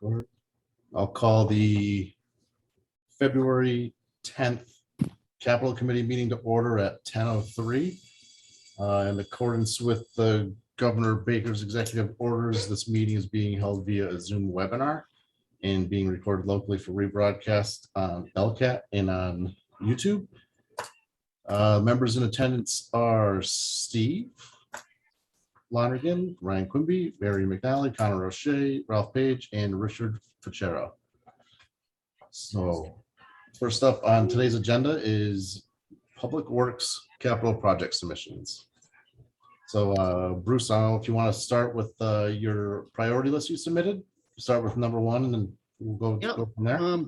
Record. I'll call the February 10th Capital Committee meeting to order at 10:03. In accordance with the Governor Baker's executive orders, this meeting is being held via a Zoom webinar and being recorded locally for rebroadcast on LCAT and on YouTube. Members in attendance are Steve Lonergan, Ryan Quimby, Mary McNally, Connor O'Shea, Ralph Page, and Richard Ficero. So first up on today's agenda is Public Works Capital Project submissions. So Bruce, I don't know if you want to start with your priority list you submitted. Start with number one and then we'll go from there.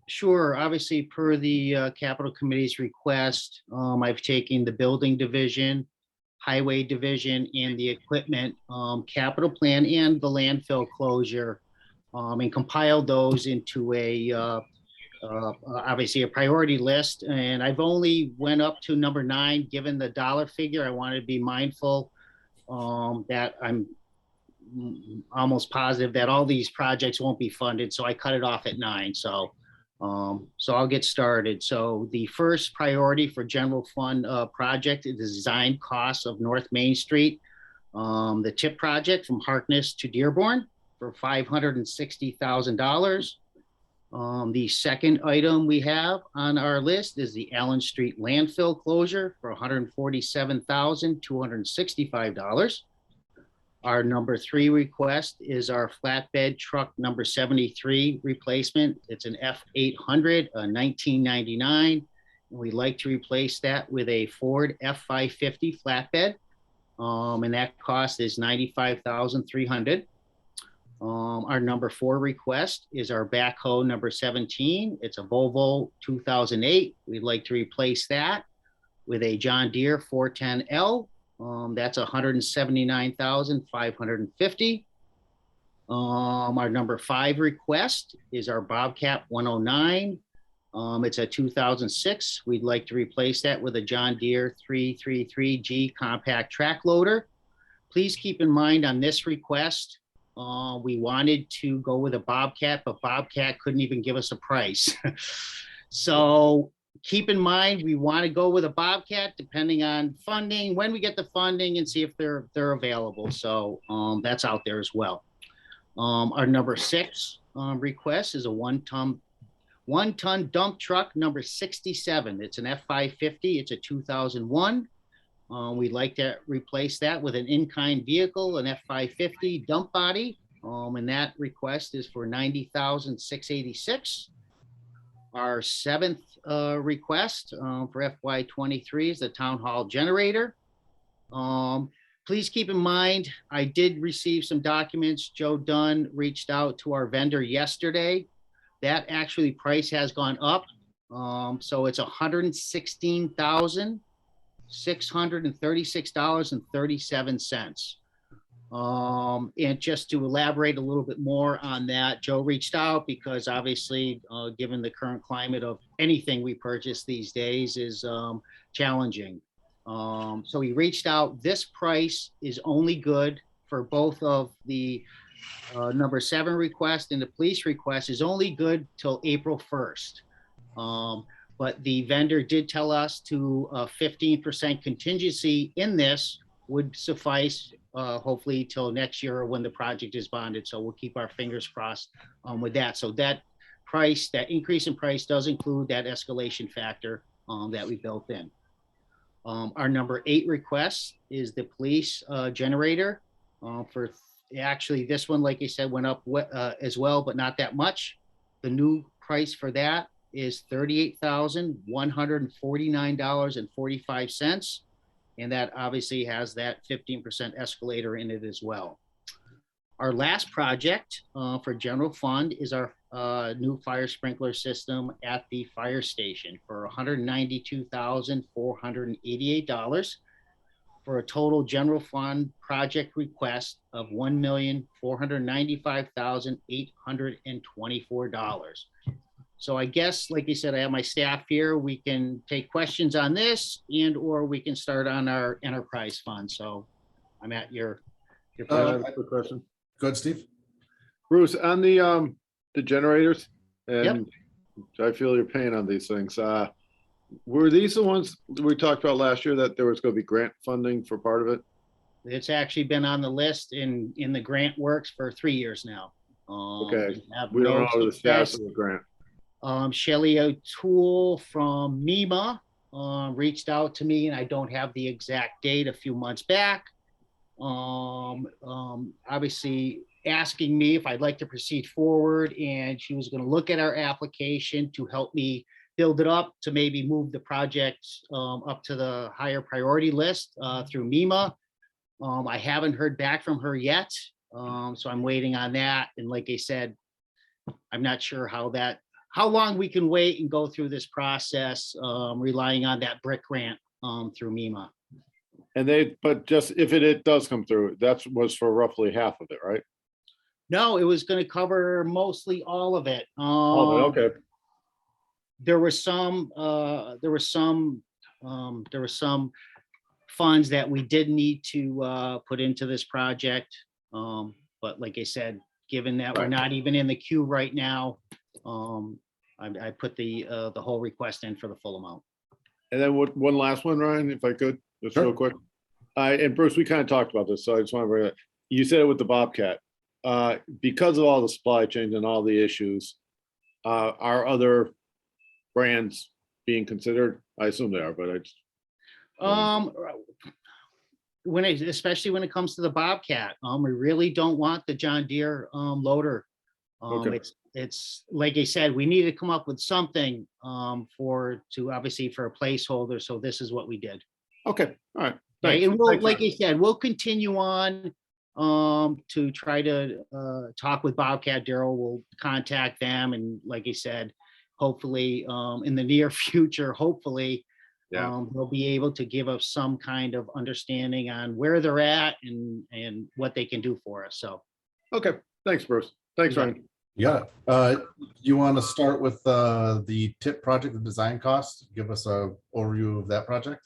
Sure. Obviously, per the Capital Committee's request, I've taken the Building Division, Highway Division, and the Equipment Capital Plan and the landfill closure and compiled those into a obviously a priority list. And I've only went up to number 9, given the dollar figure. I wanted to be mindful that I'm almost positive that all these projects won't be funded. So I cut it off at 9. So I'll get started. So the first priority for general fund project is the design costs of North Main Street, the TIP project from Harkness to Dearborn for $560,000. The second item we have on our list is the Allen Street landfill closure for $147,265. Our number 3 request is our flatbed truck number 73 replacement. It's an F800, a 1999. We'd like to replace that with a Ford F550 flatbed. And that cost is $95,300. Our number 4 request is our backhoe number 17. It's a Volvo 2008. We'd like to replace that with a John Deere 410L. That's $179,550. Our number 5 request is our Bobcat 109. It's a 2006. We'd like to replace that with a John Deere 333G compact track loader. Please keep in mind on this request, we wanted to go with a Bobcat, but Bobcat couldn't even give us a price. So keep in mind, we want to go with a Bobcat depending on funding, when we get the funding, and see if they're available. So that's out there as well. Our number 6 request is a one-ton dump truck number 67. It's an F550. It's a 2001. We'd like to replace that with an in-kind vehicle, an F550 dump body. And that request is for $90,686. Our 7th request for FY23 is the town hall generator. Please keep in mind, I did receive some documents. Joe Dunn reached out to our vendor yesterday. That actually price has gone up. So it's $116,636.37. And just to elaborate a little bit more on that, Joe reached out because obviously, given the current climate of anything we purchase these days is challenging. So he reached out. This price is only good for both of the number 7 request and the police request is only good till April 1st. But the vendor did tell us to 15% contingency in this would suffice hopefully till next year when the project is bonded. So we'll keep our fingers crossed with that. So that price, that increase in price does include that escalation factor that we built in. Our number 8 request is the police generator for actually this one, like I said, went up as well, but not that much. The new price for that is $38,149.45. And that obviously has that 15% escalator in it as well. Our last project for general fund is our new fire sprinkler system at the fire station for $192,488 for a total general fund project request of $1,495,824. So I guess, like you said, I have my staff here. We can take questions on this or we can start on our enterprise fund. So I'm at your I have a question. Go ahead, Steve. Bruce, on the the generators, Yep. and I feel your pain on these things. Were these the ones we talked about last year that there was going to be grant funding for part of it? It's actually been on the list in the grant works for 3 years now. Okay. Have We don't no know the status success. of the grant. Shelley O'Toole from MEMA reached out to me, and I don't have the exact date, a few months back. Obviously asking me if I'd like to proceed forward, and she was going to look at our application to help me build it up to maybe move the project up to the higher priority list through MEMA. I haven't heard back from her yet, so I'm waiting on that. And like I said, I'm not sure how long we can wait and go through this process, relying on that brick grant through MEMA. And but just if it does come through, that was for roughly half of it, right? No, it was going to cover mostly all of it. Okay. There were some funds that we did need to put into this project. But like I said, given that we're Right. not even in the queue right now, I put the whole request in for the full amount. And then one last one, Ryan, if I could, just Sure. real quick. And Bruce, we kind of talked about this, so I just want to bring it. You said it with the Bobcat. Because of all the supply chains and all the issues, are other brands being considered? I assume they are, but I just. Especially when it comes to the Bobcat, we really don't want the John Deere loader. Okay. It's like I said, we need to come up with something obviously for a placeholder. So this is what we did. Okay, all right. Okay, Thanks. and we'll, Thanks, like Ryan. I said, we'll continue on to try to talk with Bobcat. Daryl will contact them, and like I said, hopefully in the near future, hopefully they'll be able to give us some kind of understanding on where they're at and what they can do for us. So Okay, thanks, Bruce. Thanks, Yeah. Ryan. Yeah. You want to start with the TIP project, the design cost? Give us a overview of that project.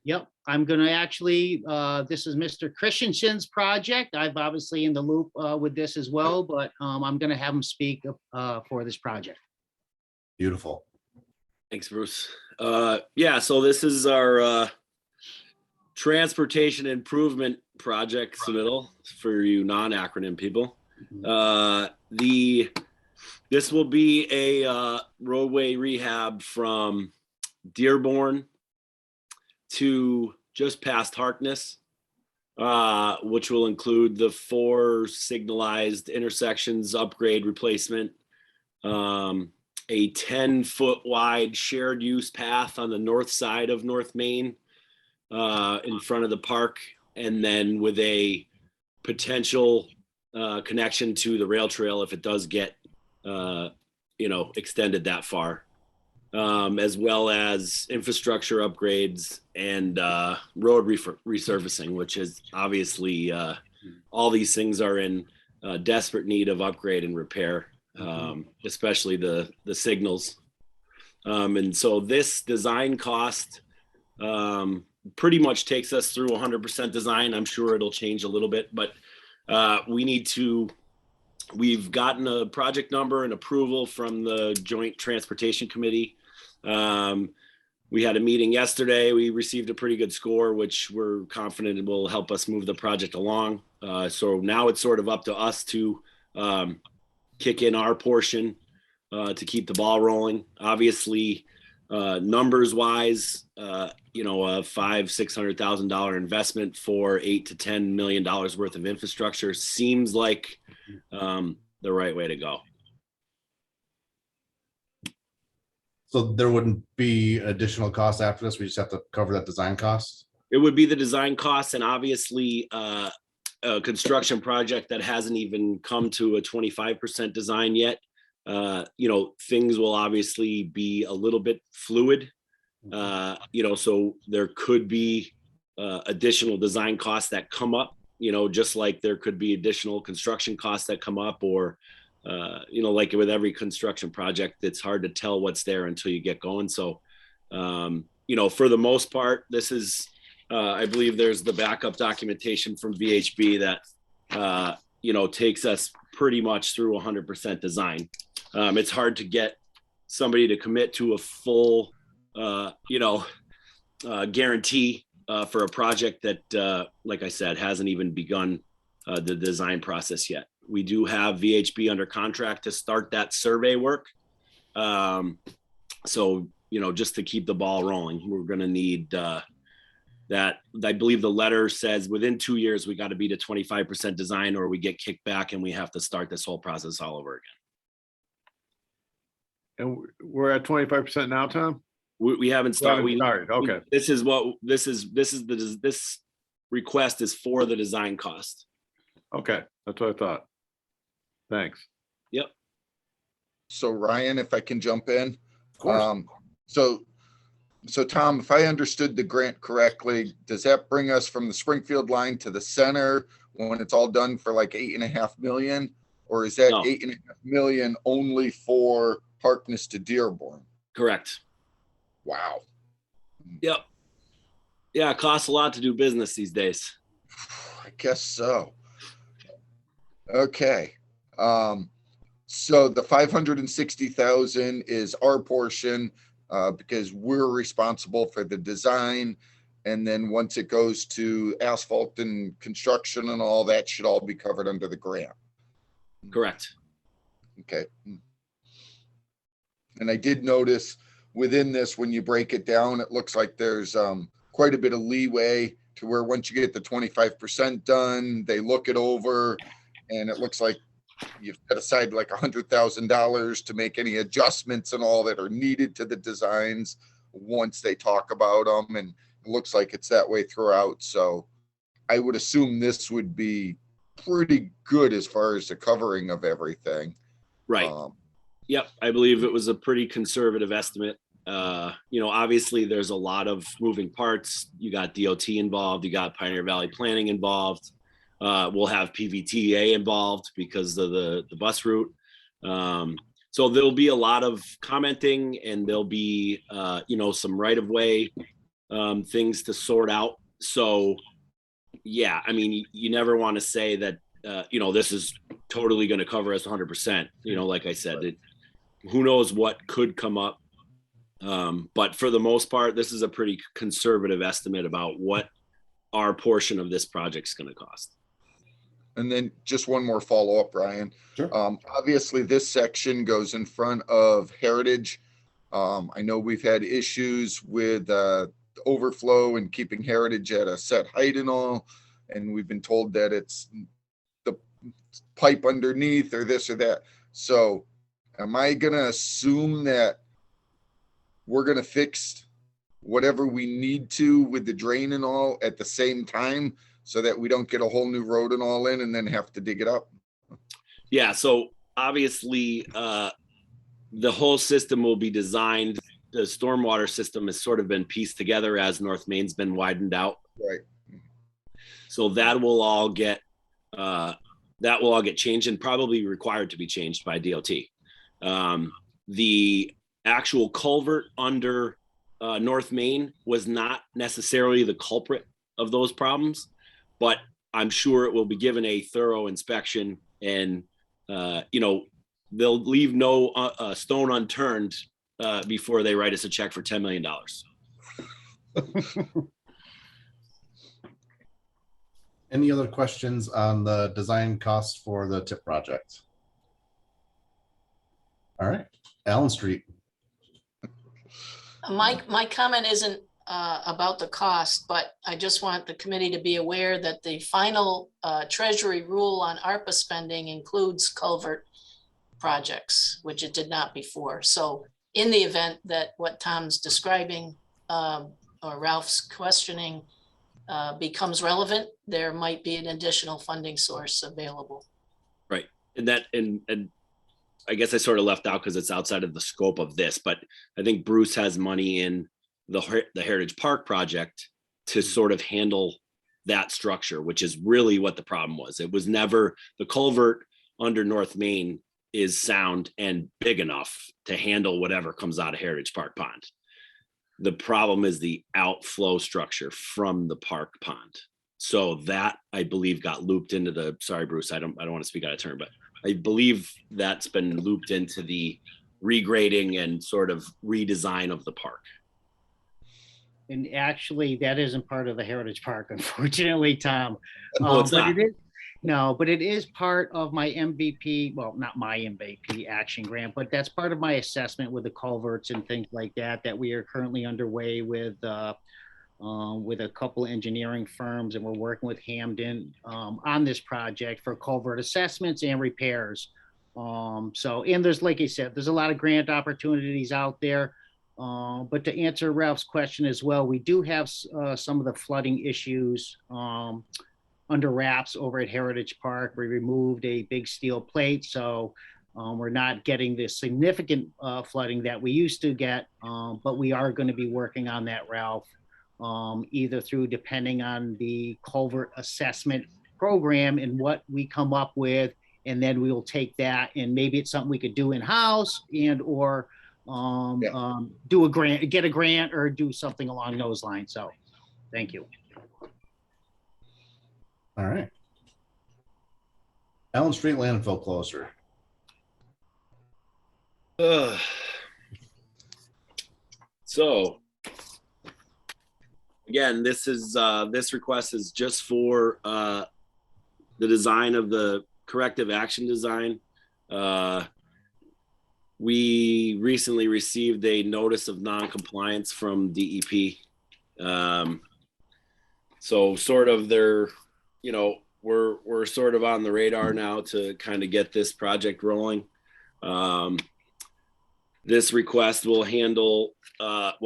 Yep, I'm gonna actually, this is Mr. Christensen's project. I've obviously in the loop with this as well, but I'm gonna have him speak for this project. Beautiful. Thanks, Bruce. Yeah, so this is our transportation improvement project submittal for you non-acronym people. This will be a roadway rehab from Dearborn to just past Harkness, which will include the 4 signalized intersections upgrade replacement, a 10-foot wide shared use path on the north side of North Main in front of the park, and then with a potential connection to the rail trail if it does get extended that far, as well as infrastructure upgrades and road resurfacing, which is obviously all these things are in desperate need of upgrade and repair, especially the signals. And so this design cost pretty much takes us through 100% design. I'm sure it'll change a little bit, but we've gotten a project number and approval from the Joint Transportation Committee. We had a meeting yesterday. We received a pretty good score, which we're confident will help us move the project along. So now it's sort of up to us to kick in our portion to keep the ball rolling. Obviously, numbers wise, a $500,000-$600,000 investment for $8 to $10 million worth of infrastructure seems like the right way to go. So there wouldn't be additional costs after this. We just have to cover that design cost. It would be the design costs, and obviously a construction project that hasn't even come to a 25% design yet. Things will obviously be a little bit fluid. So there could be additional design costs that come up, just like there could be additional construction costs that come up, or like with every construction project, it's hard to tell what's there until you get going. So, for the most part, this is, I believe there's the backup documentation from VHB that, takes us pretty much through 100% design. It's hard to get somebody to commit to a full, guarantee for a project that, like I said, hasn't even begun the design process yet. We do have VHB under contract to start that survey work. So, just to keep the ball rolling, we're going to need that. I believe the letter says within 2 years, we got to be to 25% design or we get kicked back and we have to start this whole process all over again. And we're at 25% now, Tom? We haven't started. Okay. This request is for the design cost. Okay, that's what I thought. Thanks. Yep. So Ryan, if I can jump in. Of course. So Tom, if I understood the grant correctly, does that bring us from the Springfield line to the center when it's all done for like 8.5 million? Or is that No. 8.5 million only for Harkness to Dearborn? Correct. Wow. Yep. Yeah, it costs a lot to do business these days. I guess so. Okay. So the 560,000 is our portion because we're responsible for the design. And then once it goes to asphalt and construction and all that should all be covered under the grant. Correct. Okay. And I did notice within this, when you break it down, it looks like there's quite a bit of leeway to where once you get the 25% done, they look it over and it looks like you've set aside like $100,000 to make any adjustments and all that are needed to the designs once they talk about them. And it looks like it's that way throughout. So I would assume this would be pretty good as far as the covering of everything. Right. Yep. I believe it was a pretty conservative estimate. Obviously there's a lot of moving parts. You got DOT involved, you got Pioneer Valley Planning involved. We'll have PVTA involved because of the bus route. So there'll be a lot of commenting and there'll be, some right of way things to sort out. So yeah, I mean, you never want to say that, this is totally going to cover us 100%. Like I said, who knows what could come up. But for the most part, this is a pretty conservative estimate about what our portion of this project is going to cost. And then just one more follow-up, Brian. Sure. Obviously, this section goes in front of Heritage. I know we've had issues with overflow and keeping Heritage at a set height and all, and we've been told that it's the pipe underneath or this or that. So am I going to assume that we're going to fix whatever we need to with the drain and all at the same time so that we don't get a whole new road and all in and then have to dig it up? Yeah. So obviously the whole system will be designed. The stormwater system has sort of been pieced together as North Main's been widened out. Right. So that will all get changed and probably required to be changed by DOT. The actual culvert under North Main was not necessarily the culprit of those problems, but I'm sure it will be given a thorough inspection and, they'll leave no stone unturned before they write us a check for $10 million. Any other questions on the design cost for the TIP project? All right, Allen Street. My comment isn't about the cost, but I just want the committee to be aware that the final Treasury rule on ARPA spending includes culvert projects, which it did not before. So in the event that what Tom's describing or Ralph's questioning becomes relevant, there might be an additional funding source available. Right. And I guess I sort of left out because it's outside of the scope of this, but I think Bruce has money in the Heritage Park project to sort of handle that structure, which is really what the problem was. It was never, the culvert under North Main is sound and big enough to handle whatever comes out of Heritage Park Pond. The problem is the outflow structure from the park pond. So that I believe got looped into the, sorry, Bruce, I don't want to speak out of turn, but I believe that's been looped into the regrading and sort of redesign of the park. And actually, that isn't part of the Heritage Park, unfortunately, Tom. Oh, it's But not. it is, no, but it is part of my MVP, well, not my MVP action grant, but that's part of my assessment with the culverts and things like that, that we are currently underway with a couple engineering firms, and we're working with Hamden on this project for culvert assessments and repairs. So, and there's, like I said, there's a lot of grant opportunities out there. But to answer Ralph's question as well, we do have some of the flooding issues under wraps over at Heritage Park. We removed a big steel plate, so we're not getting the significant flooding that we used to get, but we are going to be working on that, Ralph, either through, depending on the culvert assessment program and what we come up with, and then we will take that, and maybe it's something we could do in-house and or do a grant, get a grant, or do something along those lines. So thank you. All right. Allen Street landfill closer. So again, this request is just for the design of the corrective action design. We recently received a notice of non-compliance from DEP. So sort of we're sort of on the radar now to kind of get this project rolling. This request will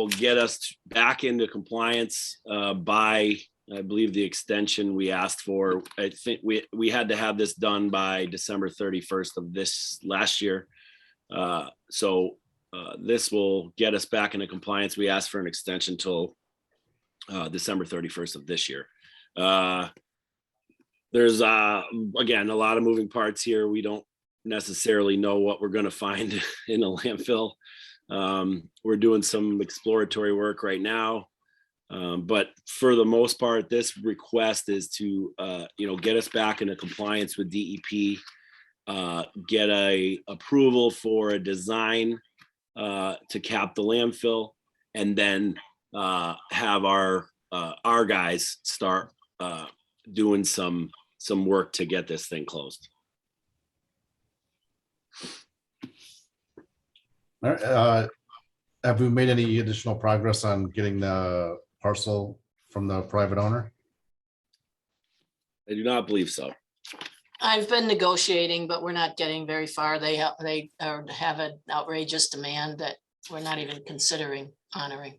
get us back into compliance by, I believe, the extension we asked for. I think we had to have this done by December 31st of this last year. So this will get us back into compliance. We asked for an extension till December 31st of this year. There's again, a lot of moving parts here. We don't necessarily know what we're going to find in a landfill. We're doing some exploratory work right now. But for the most part, this request is to, get us back into compliance with DEP, get a approval for a design to cap the landfill, and then have our guys start doing some work to get this thing closed. All right. Have we made any additional progress on getting the parcel from the private owner? I do not believe so. I've been negotiating, but we're not getting very far. They have an outrageous demand that we're not even considering honoring.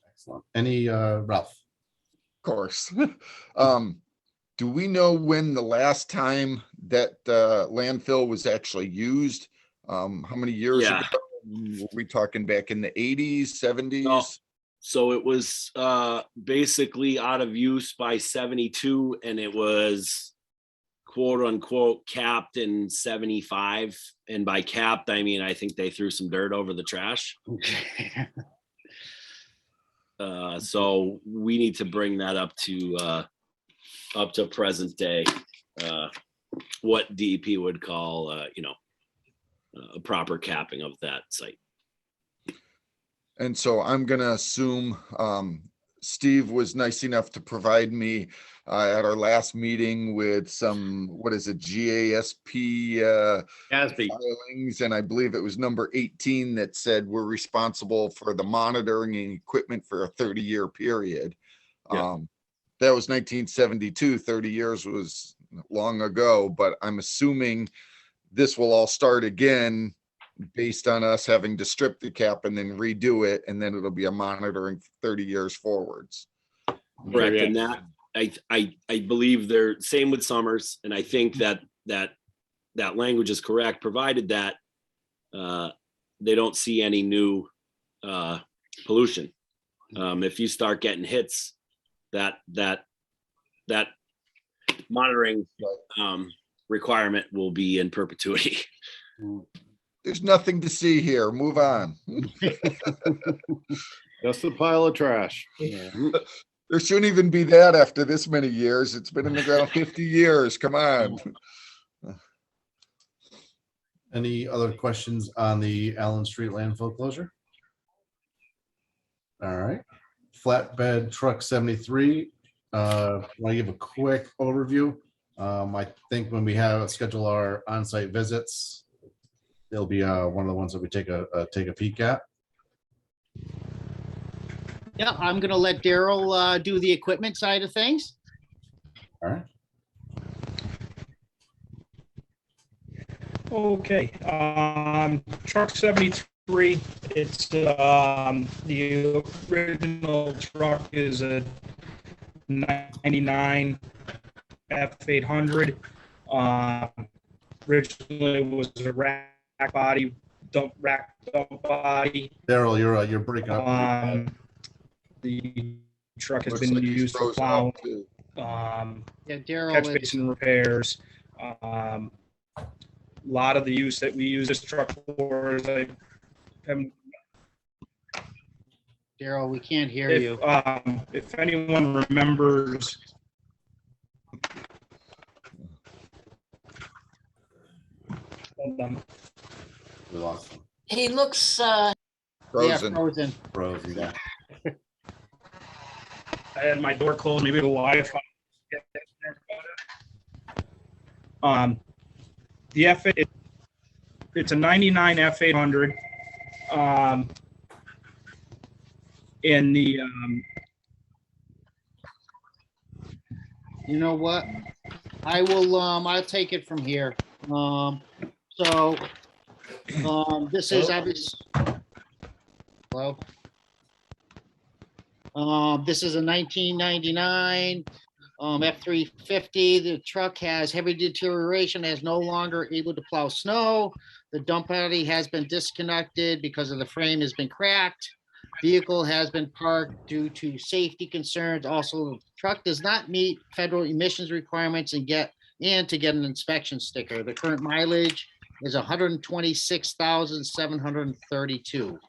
Excellent. Any Ralph? Of course. Do we know when the last time that landfill was actually used? How many years Yeah. ago? Were we talking back in the 80s, 70s? No. So it was basically out of use by 72, and it was quote unquote capped in 75. And by capped, I mean, I think they threw some dirt over the trash. So we need to bring that up to present day, what DEP would call, a proper capping of that site. And so I'm going to assume Steve was nice enough to provide me at our last meeting with some, what is it, GASP filings. And I believe it was number 18 that said we're responsible for the monitoring and equipment for a 30-year period. Yeah. That was 1972. 30 years was long ago, but I'm assuming this will all start again based on us having to strip the cap and then redo it, and then it'll be a monitoring 30 years forwards. Correct. And that I believe they're same with Summers, and I think that language is correct, provided that they don't see any new pollution. If you start getting hits, that monitoring requirement will be in perpetuity. There's nothing to see here. Move on. Just a pile of trash. Yeah. There shouldn't even be that after this many years. It's been in the ground 50 years. Come on. Any other questions on the Allen Street landfill closure? All right. Flatbed truck 73. Want to give a quick overview. I think when we schedule our on-site visits, they'll be one of the ones that we take a peek at. Yeah, I'm gonna let Daryl do the equipment side of things. All right. Okay, truck 73, it's, the original truck is a 99 F800. Originally it was a rack body, dump body. Daryl, you're breaking up. The truck has Looks been like he's used for frozen plow, up, too. Yeah, Daryl catch is, basin repairs. A lot of the use that we use this truck for is Daryl, we can't hear you. if anyone remembers, hold on. We lost him. He looks, Yeah, Frozen. frozen. Frozen. Yeah. I had my door closed, maybe the Wi-Fi. The F8, it's a 99 F800. And the, You know what? I'll take it from here. This is obvious. Hello? This is a 1999 F350. The truck has heavy deterioration, is no longer able to plow snow. The dump body has been disconnected because of the frame has been cracked. Vehicle has been parked due to safety concerns. Also, the truck does not meet federal emissions requirements and to get an inspection sticker. The current mileage is 126,732.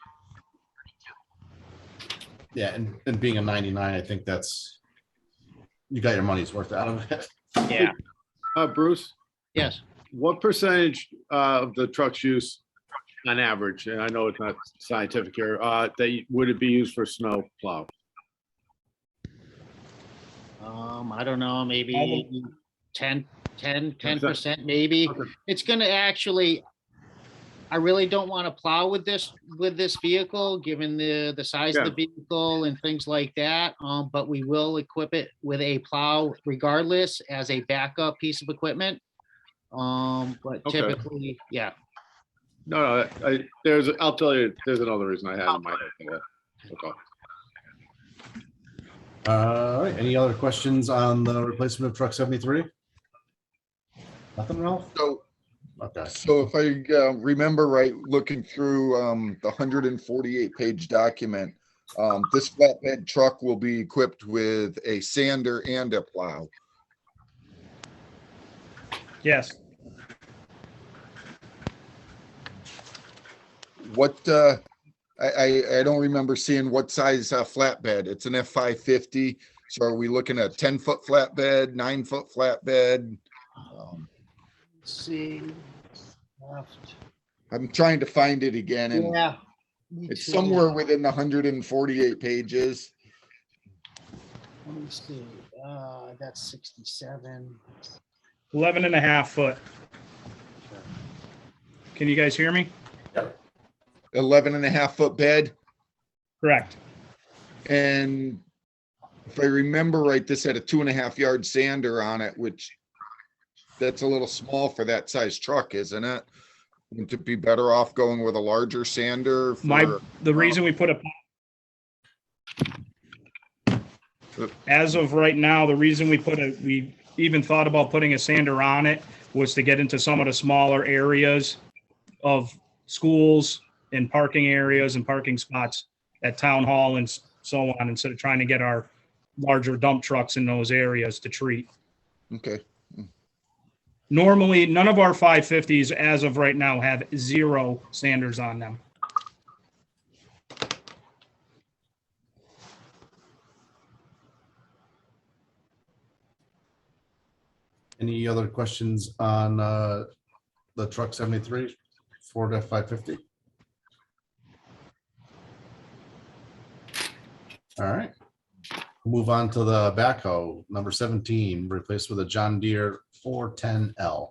Yeah, and being a 99, I think you got your money's worth out of it. Yeah. Bruce, Yes. what percentage of the truck's use on average, and I know it's not scientific here, would it be used for snow plow? I don't know, maybe 10% maybe. Okay. It's gonna actually, I really don't want to plow with this vehicle, given the size of the vehicle and things like that. But we will equip it with a plow regardless as a backup piece of equipment. But Okay. typically, yeah. No, I'll tell you, there's another reason I had in my head for that. Okay. All right. Any other questions on the replacement of truck 73? Nothing, Ralph? Okay. So if I remember right, looking through the 148-page document, this flatbed truck will be equipped with a sander and a plow. Yes, What I don't remember seeing what size flatbed. It's an F550. So are we looking at 10-foot flatbed, 9-foot flatbed? Let's see. Left. I'm trying to find it again, and Yeah. me it's too. somewhere within the 148 pages. Let me see. That's 67. 11 and a half foot. Can you guys hear me? 11.5-foot bed. Correct. And if I remember right, this had a 2.5-yard sander on it, which that's a little small for that size truck, isn't it? Wouldn't it be better off going with a larger sander? The reason we put as of right now, the reason we even thought about putting a sander on it was to get into some of the smaller areas of schools and parking areas and parking spots at town hall and so on, instead of trying to get our larger dump trucks in those areas to treat. Okay. Normally, none of our 550s as of right now have 0 sanders on them. Any other questions on the truck 73 Ford F-550? All right. Move on to the backhoe, number 17, replaced with a John Deere 410L,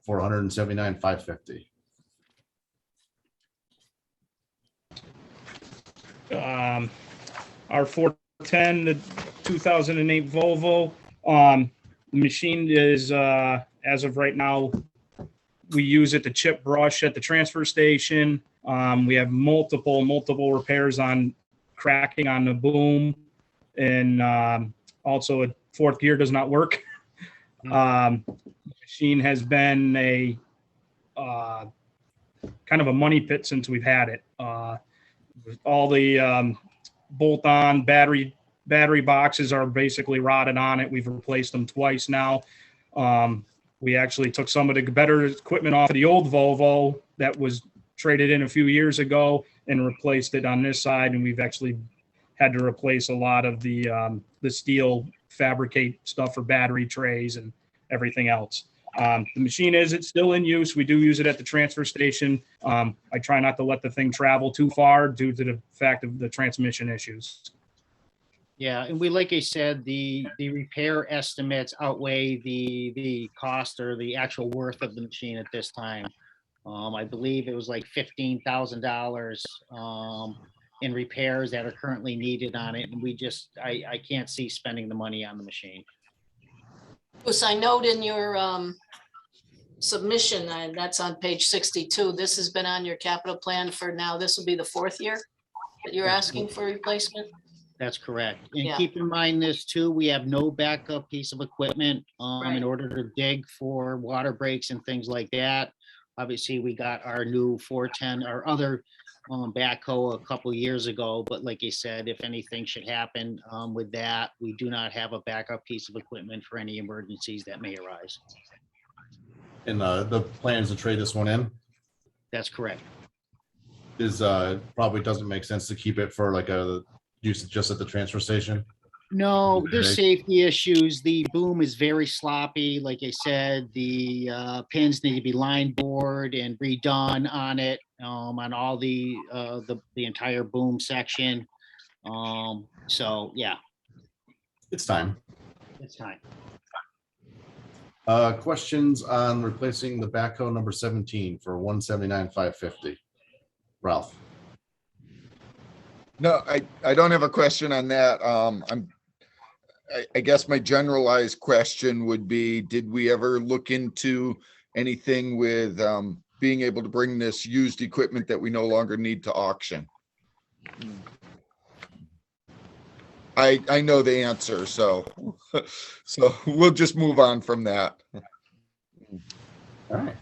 $479,550. Our 410, the 2008 Volvo. The machine is, as of right now, we use it to chip brush at the transfer station. We have multiple repairs on cracking on the boom. And also a fourth gear does not work. Machine has been a kind of a money pit since we've had it. All the bolt-on battery boxes are basically rotted on it. We've replaced them twice now. We actually took some of the better equipment off of the old Volvo that was traded in a few years ago and replaced it on this side. And we've actually had to replace a lot of the steel fabricate stuff for battery trays and everything else. The machine it's still in use. We do use it at the transfer station. I try not to let the thing travel too far due to the fact of the transmission issues. Yeah, and like I said, the repair estimates outweigh the cost or the actual worth of the machine at this time. I believe it was like $15,000 in repairs that are currently needed on it, and I can't see spending the money on the machine. Bruce, I note in your submission, that's on page 62, this has been on your capital plan for now, this will be the fourth year that you're asking for replacement? That's correct. And Yeah. keep in mind this too, we have no backup piece of equipment Right. in order to dig for water breaks and things like that. Obviously, we got our new 410, our other backhoe a couple years ago, but like I said, if anything should happen with that, we do not have a backup piece of equipment for any emergencies that may arise. And the plan is to trade this one in. That's correct. Is probably doesn't make sense to keep it for like a use just at the transfer station. No, there's Okay. safety issues. The boom is very sloppy. Like I said, the pins need to be line bored and redone on it, on all the entire boom section. So yeah, It's time. it's time. Questions on replacing the backhoe number 17 for $179,550. Ralph. No, I don't have a question on that. I guess my generalized question would be, did we ever look into anything with being able to bring this used equipment that we no longer need to auction? I know the answer, so we'll just move on from that. All right.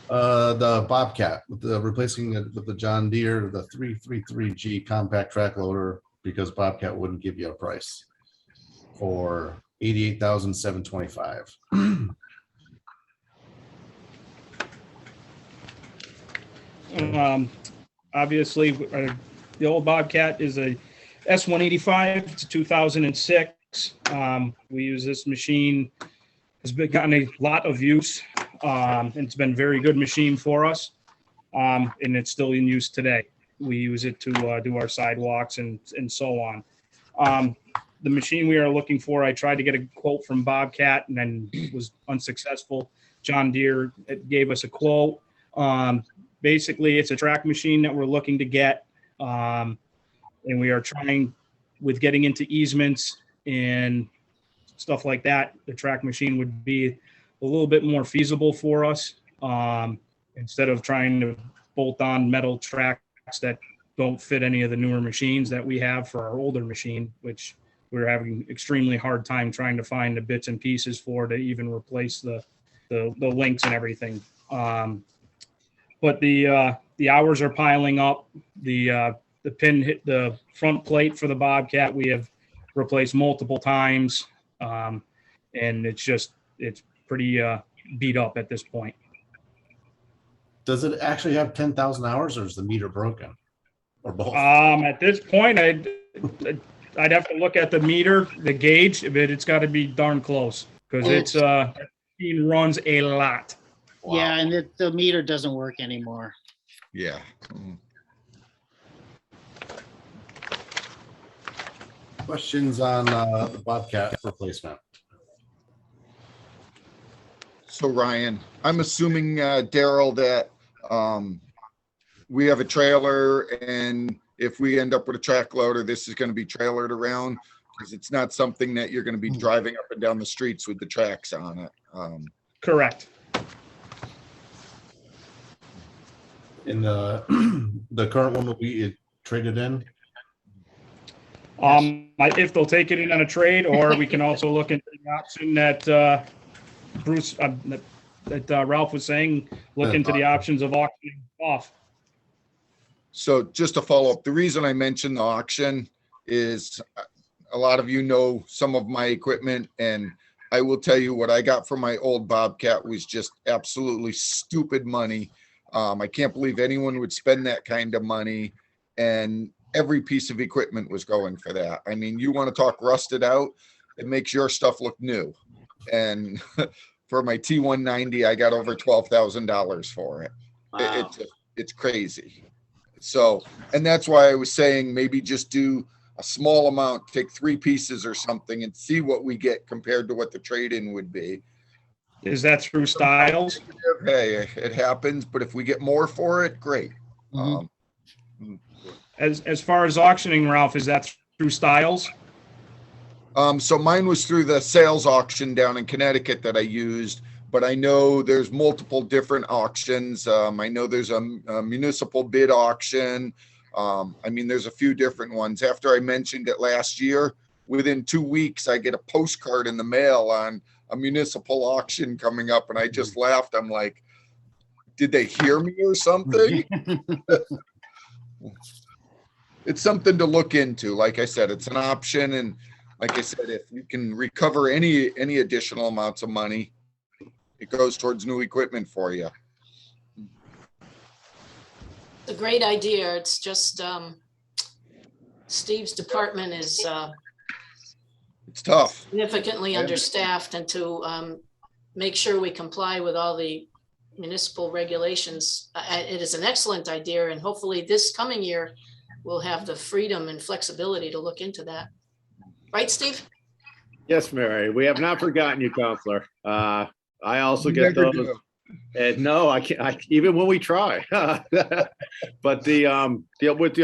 The Bobcat, replacing it with the John Deere, the 333G compact track loader, because Bobcat wouldn't give you a price, for $88,725. Obviously, the old Bobcat is a S185. It's a 2006. We use this machine. Has gotten a lot of use. And it's been a very good machine for us. And it's still in use today. We use it to do our sidewalks and so on. The machine we are looking for, I tried to get a quote from Bobcat and then was unsuccessful. John Deere gave us a quote. Basically, it's a track machine that we're looking to get. And we are trying with getting into easements and stuff like that. The track machine would be a little bit more feasible for us, instead of trying to bolt on metal tracks that don't fit any of the newer machines that we have for our older machine, which we're having extremely hard time trying to find the bits and pieces for to even replace the links and everything. But the hours are piling up. The pin hit the front plate for the Bobcat. We have replaced multiple times, and it's pretty beat up at this point. Does it actually have 10,000 hours, or is the meter broken, or both? At this point, I'd have to look at the meter, the gauge, but it's got to be darn close. because And it's, it runs a lot. Yeah, and the meter doesn't work anymore. Yeah. Mm. Questions on the Bobcat replacement? So Ryan, I'm assuming, Daryl, that we have a trailer, and if we end up with a track loader, this is going to be trailered around, because it's not something that you're going to be driving up and down the streets with the tracks on it. Correct. In the, the current one will be traded in? If they'll take it in on a trade, or we can also look into the option that, Bruce, that Ralph was saying, look into the options of auctioning off. So just to follow up, the reason I mentioned the auction is a lot of you know some of my equipment, and I will tell you what I got from my old Bobcat was just absolutely stupid money. I can't believe anyone would spend that kind of money, and every piece of equipment was going for that. I mean, you want to talk rusted out, it makes your stuff look new. And for my T190, I got over $12,000 for it. Wow. It's crazy. So, and that's why I was saying maybe just do a small amount, take 3 pieces or something, and see what we get compared to what the trade-in would be. Is that through Styles? Hey, it happens, but if we get more for it, great. Mhm. As far as auctioning, Ralph, is that through Styles? So mine was through the sales auction down in Connecticut that I used, but I know there's multiple different auctions. I know there's a municipal bid auction. I mean, there's a few different ones. After I mentioned it last year, within 2 weeks, I get a postcard in the mail on a municipal auction coming up, and I just laughed. I'm like, did they hear me or something? It's something to look into. Like I said, it's an option, and like I said, if you can recover any additional amounts of money, it goes towards new equipment for you. It's a great idea. It's just Steve's department is It's tough. significantly understaffed, and to make sure we comply with all the municipal regulations. It is an excellent idea, and hopefully this coming year we'll have the freedom and flexibility to look into that. Right, Steve? Yes, Mary, we have not forgotten you, Counselor. I also You get never those. do. And no, I can't, even when we try. But with the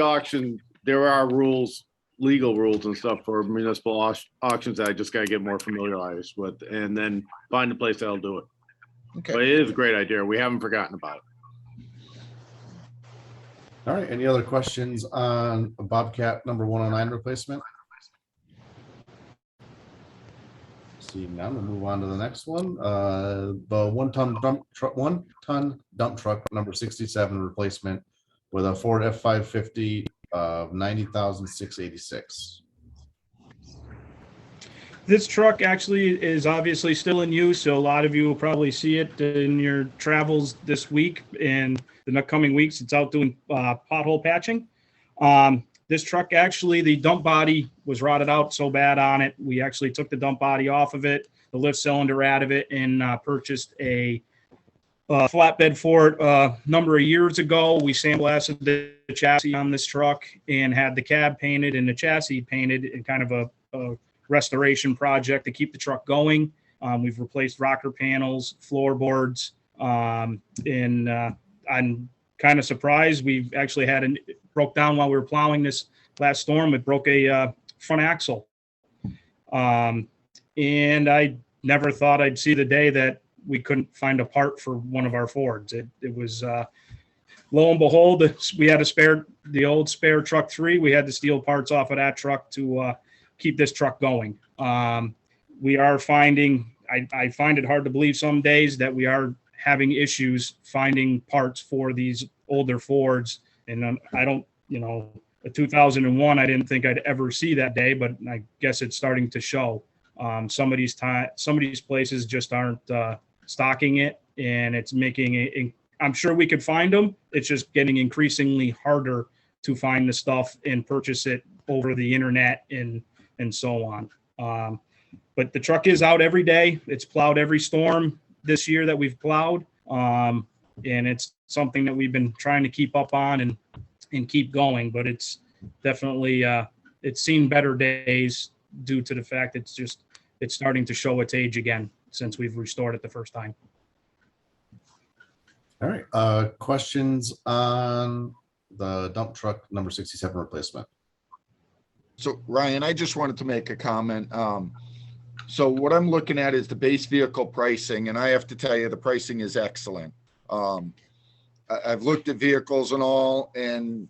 auction, there are rules, legal rules and stuff for municipal auctions that I just gotta get more familiarized with, and then find a place that'll do it. But Okay. it is a great idea. We haven't forgotten about it. All right, any other questions on Bobcat number 109 replacement? See, now we'll move on to the next one. The one-ton dump truck number 67 replacement with a Ford F550 of $90,686. This truck actually is obviously still in use, so a lot of you will probably see it in your travels this week and the coming weeks. It's out doing pothole patching. This truck, actually, the dump body was rotted out so bad on it. We actually took the dump body off of it, the lift cylinder out of it, and purchased a flatbed for it a number of years ago. We sandblasted the chassis on this truck and had the cab painted and the chassis painted in kind of a restoration project to keep the truck going. We've replaced rocker panels, floorboards, and I'm kind of surprised. We've actually had it broke down while we were plowing this last storm. It broke a front axle. And I never thought I'd see the day that we couldn't find a part for one of our Fords. It was lo and behold, we had the old spare truck 3. We had to steal parts off of that truck to keep this truck going. We are finding, I find it hard to believe some days that we are having issues finding parts for these older Fords. And I don't, a 2001, I didn't think I'd ever see that day, but I guess it's starting to show. Some of these places just aren't stocking it, and it's making it, I'm sure we could find them. It's just getting increasingly harder to find the stuff and purchase it over the internet and so on. But the truck is out every day. It's plowed every storm this year that we've plowed. And it's something that we've been trying to keep up on and keep going, but it's definitely, it's seen better days due to the fact it's starting to show its age again since we've restored it the first time. All right, questions on the dump truck number 67 replacement? So Ryan, I just wanted to make a comment. So what I'm looking at is the base vehicle pricing, and I have to tell you, the pricing is excellent. I've looked at vehicles and all, and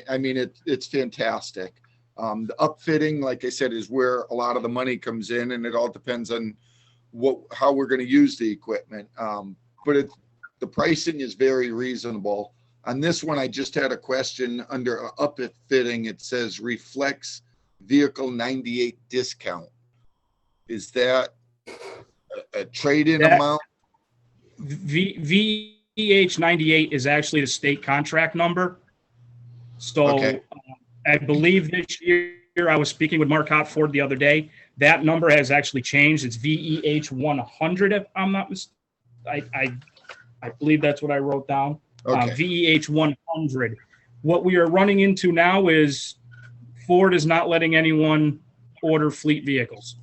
I mean, it's fantastic. The upfitting, like I said, is where a lot of the money comes in, and it all depends on how we're going to use the equipment. But the pricing is very reasonable. On this one, I just had a question under upfitting. It says reflects vehicle 98 discount. Is that a trade-in amount? VEH 98 is actually the state contract number. So Okay. I believe this year, I was speaking with Mark Hotford the other day. That number has actually changed. It's VEH 100, if I'm not mistaken. I believe that's what I wrote down. Okay. VEH 100. What we are running into now is Ford is not letting anyone order fleet vehicles.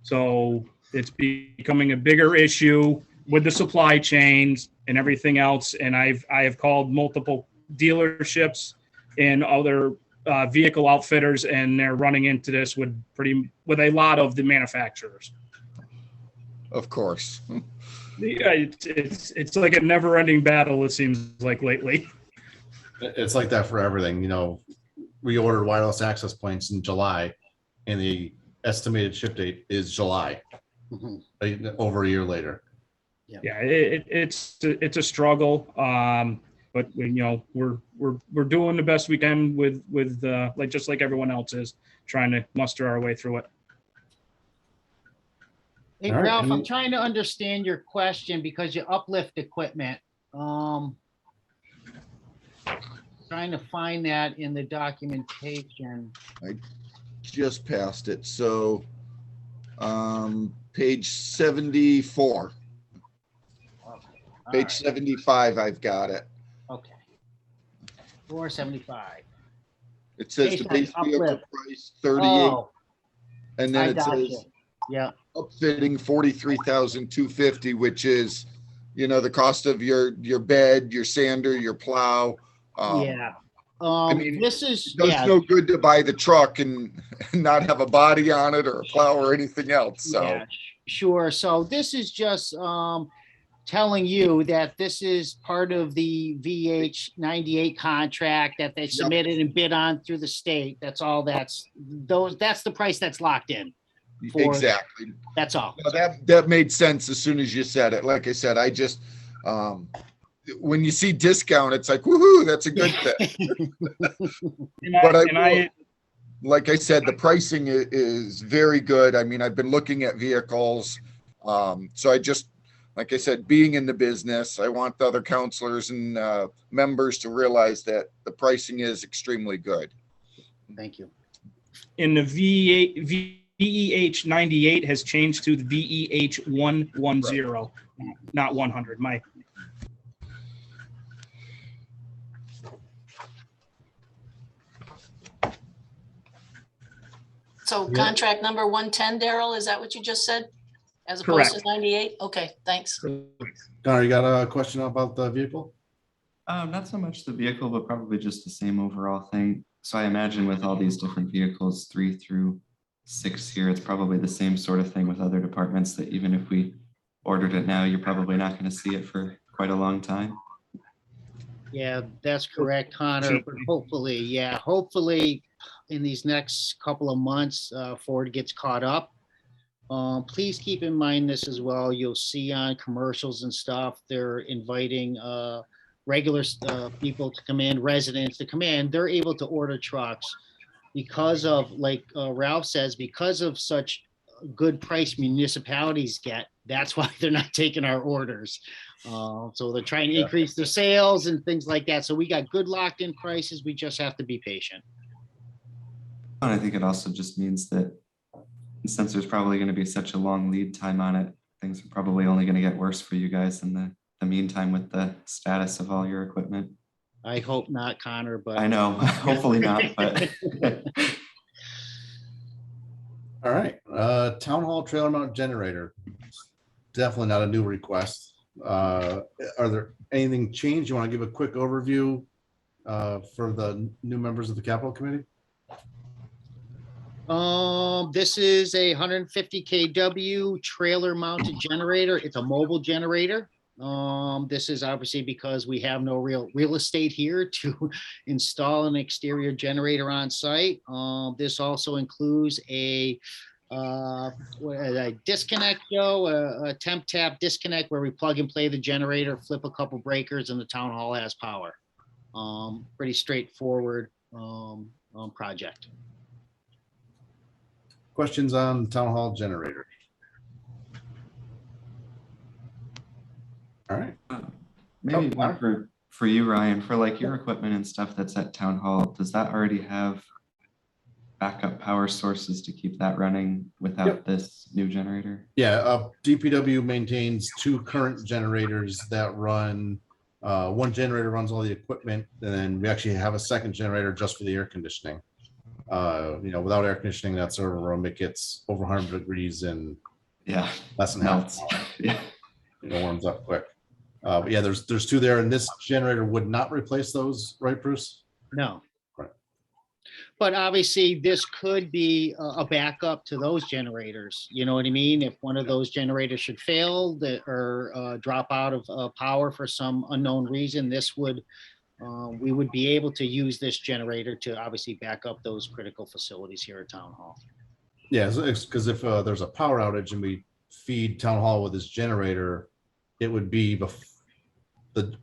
So it's becoming a bigger issue with the supply chains and everything else. And I have called multiple dealerships and other vehicle outfitters, and they're running into this with a lot of the manufacturers. Of course. Yeah, it's like a never-ending battle, it seems like lately. It's like that for everything. You know, we ordered wireless access points in July, and the estimated ship date is July, over a year later. Yeah, it's a struggle. But you know, we're doing the best we can with like just like everyone else is, trying to muster our way through it. Hey, All right, Ralph, I'm any- trying to understand your question because you uplift equipment. Trying to find that in the documentation. Just passed it. So page 74. All Page right, 75, I've got it. okay. 475. It says the Based on base vehicle uplift. price 38, Oh, and then I it got says you. Yeah, upfitting 43,250, which is, you know, the cost of your bed, your sander, your plow. yeah. mean, This is, It's yeah, no good to buy the truck and not have a body on it or a plow or anything else. So yeah, sure. So this is just telling you that this is part of the VH 98 contract that they submitted and bid on through the state. That's all. That's the price that's locked in. exactly. That's all. No, that made sense as soon as you said it. Like I said, I just when you see discount, it's like, woohoo, that's a good thing. Like I said, the pricing is very good. I mean, I've been looking at vehicles. So I just, like I said, being in the business, I want the other counselors and members to realize that the pricing is extremely good. Thank you. In the VEH 98 has changed to the VEH 110, not 100. So contract number 110, Daryl, is that what you just said? As opposed to Correct. 98? Okay, thanks. Connor, you got a question about the vehicle? Not so much the vehicle, but probably just the same overall thing. So I imagine with all these different vehicles, 3 through 6 here, it's probably the same sort of thing with other departments that even if we ordered it now, you're probably not going to see it for quite a long time. Yeah, that's correct, Connor. But hopefully in these next couple of months, Ford gets caught up. Please keep in mind this as well. You'll see on commercials and stuff, they're inviting regular people to come in, residents to come in. They're able to order trucks because of, like Ralph says, because of such good price municipalities get. That's why they're not taking our orders. So they're trying to increase their sales and things like that. So we got good locked in prices. We just have to be patient. And I think it also just means that And since there's probably going to be such a long lead time on it, things are probably only going to get worse for you guys in the meantime with the status of all your equipment. I hope not, Connor, but. I know, hopefully not, but. All right, town hall trailer mount generator. Definitely not a new request. Are there anything changed? You want to give a quick overview for the new members of the capital committee? This is a 150 kW trailer mounted generator. It's a mobile generator. This is obviously because we have no real estate here to install an exterior generator on site. This also includes a disconnect, a temp tap disconnect where we plug and play the generator, flip a couple breakers, and the town hall has power. Pretty straightforward project. Questions on town hall generator? All right. Maybe Oh, one for you, Ryan, for like your equipment and stuff that's at town hall, does that already have backup power sources to keep that running without this new generator? Yeah, DPW maintains 2 current generators that run, one generator runs all the equipment, and then we actually have a second generator just for the air conditioning. Without air conditioning, that server room, it gets over 100 degrees in Yeah, less than half melts. an hour. Yeah. It warms up quick. But yeah, there's 2 there, and this generator would not replace those, right, Bruce? No. Right. But obviously, this could be a backup to those generators. You know what I mean? If one of those generators should fail or drop out of power for some unknown reason, we would be able to use this generator to obviously back up those critical facilities here at Town Hall. Yeah, because if there's a power outage and we feed town hall with this generator, it would be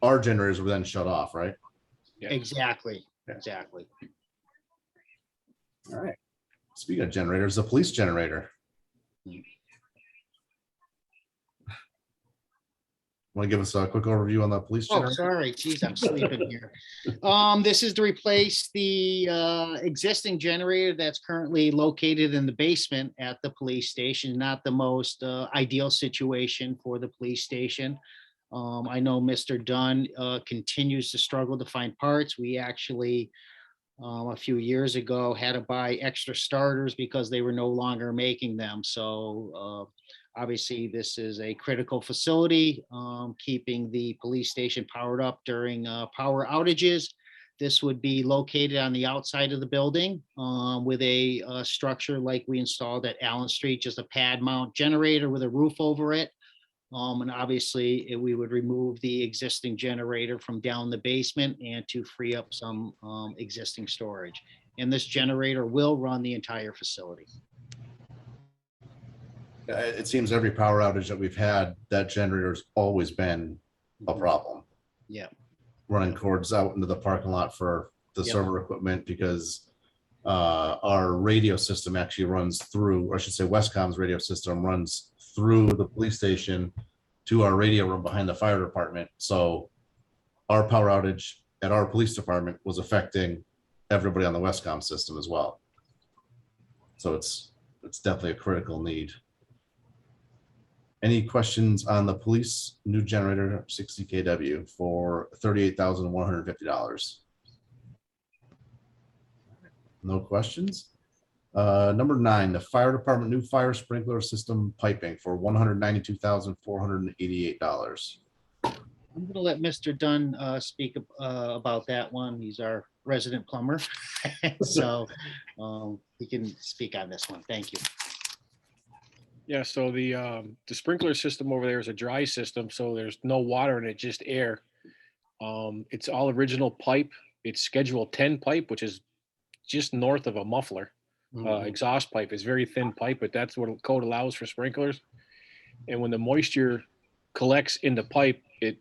our generators would then shut off, right? Yeah. Exactly. Yeah. Exactly. All right. Speaking of generators, the police generator. Want to give us a quick overview on the police Oh, generator? sorry. Geez, I'm sleeping here. This is to replace the existing generator that's currently located in the basement at the police station. Not the most ideal situation for the police station. I know Mr. Dunn continues to struggle to find parts. We actually, a few years ago, had to buy extra starters because they were no longer making them. So obviously, this is a critical facility, keeping the police station powered up during power outages. This would be located on the outside of the building with a structure like we installed at Allen Street, just a pad mount generator with a roof over it. And obviously, we would remove the existing generator from down the basement and to free up some existing storage. And this generator will run the entire facility. It seems every power outage that we've had, that generator's always been a problem. Yeah. Running cords out into the parking lot for the Yep. server equipment because our radio system actually runs through, or I should say Westcom's radio system runs through the police station to our radio room behind the fire department. So our power outage at our police department was affecting everybody on the Westcom system as well. So it's definitely a critical need. Any questions on the police new generator 60 kW for $38,150? No questions. Number 9, the fire department new fire sprinkler system piping for $192,488. I'm going to let Mr. Dunn speak about that one. He's our resident plumber. So he can speak on this one. Thank you. Yeah, so the sprinkler system over there is a dry system, so there's no water in it, just air. It's all original pipe. It's Schedule 10 pipe, which is just north of a muffler. Exhaust pipe is very thin pipe, but that's what code allows for sprinklers. And when the moisture collects in the pipe, it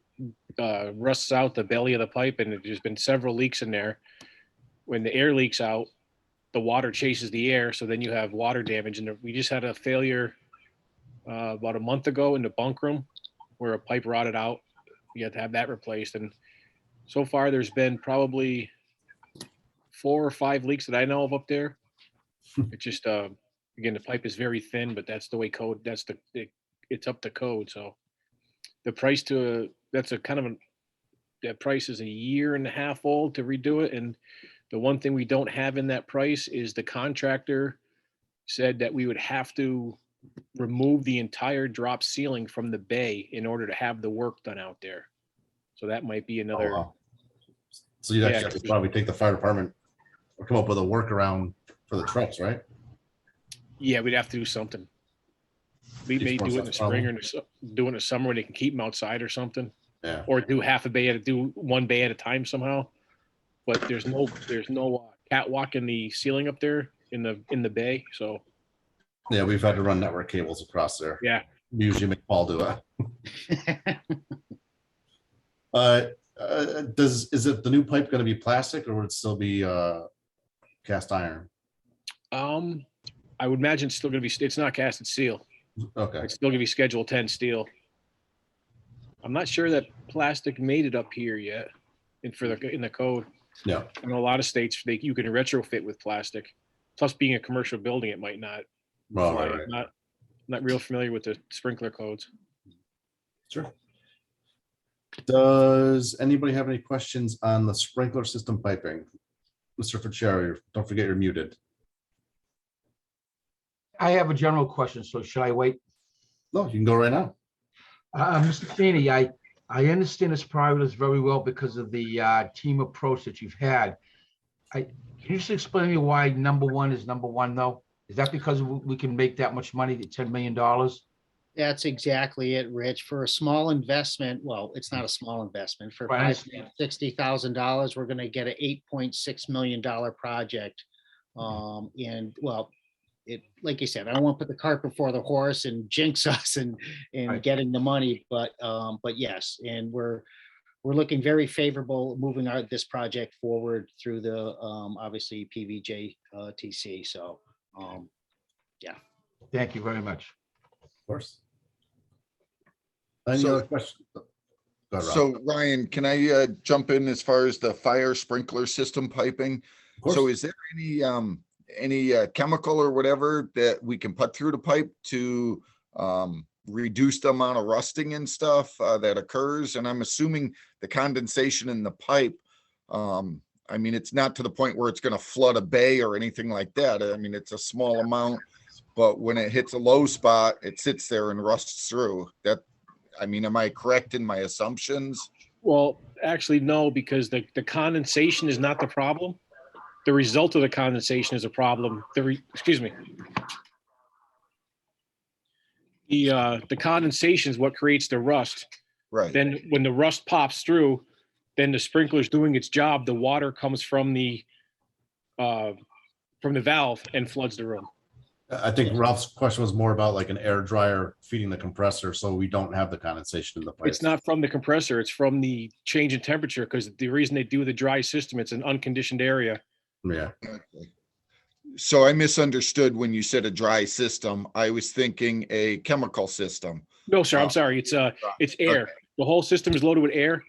rusts out the belly of the pipe, and there's been several leaks in there. When the air leaks out, the water chases the air, so then you have water damage. And we just had a failure about a month ago in the bunk room where a pipe rotted out. You had to have that replaced. And so far there's been probably 4 or 5 leaks that I know of up there. It's just Again, the pipe is very thin, but that's the way code, it's up to code, so. The price that's a kind of, that price is a year and a half old to redo it, and the one thing we don't have in that price is the contractor said that we would have to remove the entire drop ceiling from the bay in order to have the work done out there. So that might be Oh, another, wow. So you'd Yeah, actually have to probably take the fire department or come up with a workaround for the trucks, right? yeah, we'd have to do something. We may do it in the spring or do it in the summer when they can keep them outside or something, Yeah. or do half a bay do one bay at a time somehow. But there's no catwalk in the ceiling up there in the bay, so Yeah, we've had to run network cables across there. yeah. We usually make Paul do it. Is it the new pipe going to be plastic or would it still be cast iron? I would imagine it's still gonna be, it's not cast, it's steel. Okay. It's still gonna be Schedule 10 steel. I'm not sure that plastic made it up here yet in the code. Yeah. In a lot of states, you can retrofit with plastic. Plus, being a commercial building, it might not Oh, fly. right. Not real familiar with the sprinkler codes. Sure. Does anybody have any questions on the sprinkler system piping? Mr. Fitzgerald, don't forget you're muted. I have a general question, so should I wait? No, you can go right now. Mr. Feeney, I understand this project very well because of the team approach that you've had. Can you just explain to me why number one is number one, though? Is that because we can make that much money, the $10 million? That's exactly it, Rich. For a small investment, well, it's not a small investment. For Right. $60,000, we're going to get an $8.6 million project. And well, like you said, I don't want to put the cart before the horse and jinx us in Right. getting the money, but yes, and we're looking very favorable moving this project forward through the obviously PVJ TC. So yeah. Thank you very much. Of course. Any So- other questions? Go ahead, Rob. So Ryan, can I jump in as far as the fire sprinkler system piping? Of course. So is there any chemical or whatever that we can put through the pipe to reduce the amount of rusting and stuff that occurs? And I'm assuming the condensation in the pipe, I mean, it's not to the point where it's going to flood a bay or anything like that. I mean, it's a small amount, but when it hits a low spot, it sits there and rusts through. I mean, am I correct in my assumptions? Well, actually, no, because the condensation is not the problem. The result of the condensation is a problem. Excuse me. The condensation is what creates the rust. Right. Then when the rust pops through, then the sprinkler's doing its job. The water comes from the valve and floods the room. I think Ralph's question was more about like an air dryer feeding the compressor, so we don't have the condensation in the pipe. It's not from the compressor, it's from the change in temperature, because the reason they do the dry system, it's an unconditioned area. Yeah. Okay. So I misunderstood when you said a dry system. I was thinking a chemical system. No, sir, I'm sorry. It's air. The whole system is loaded with air.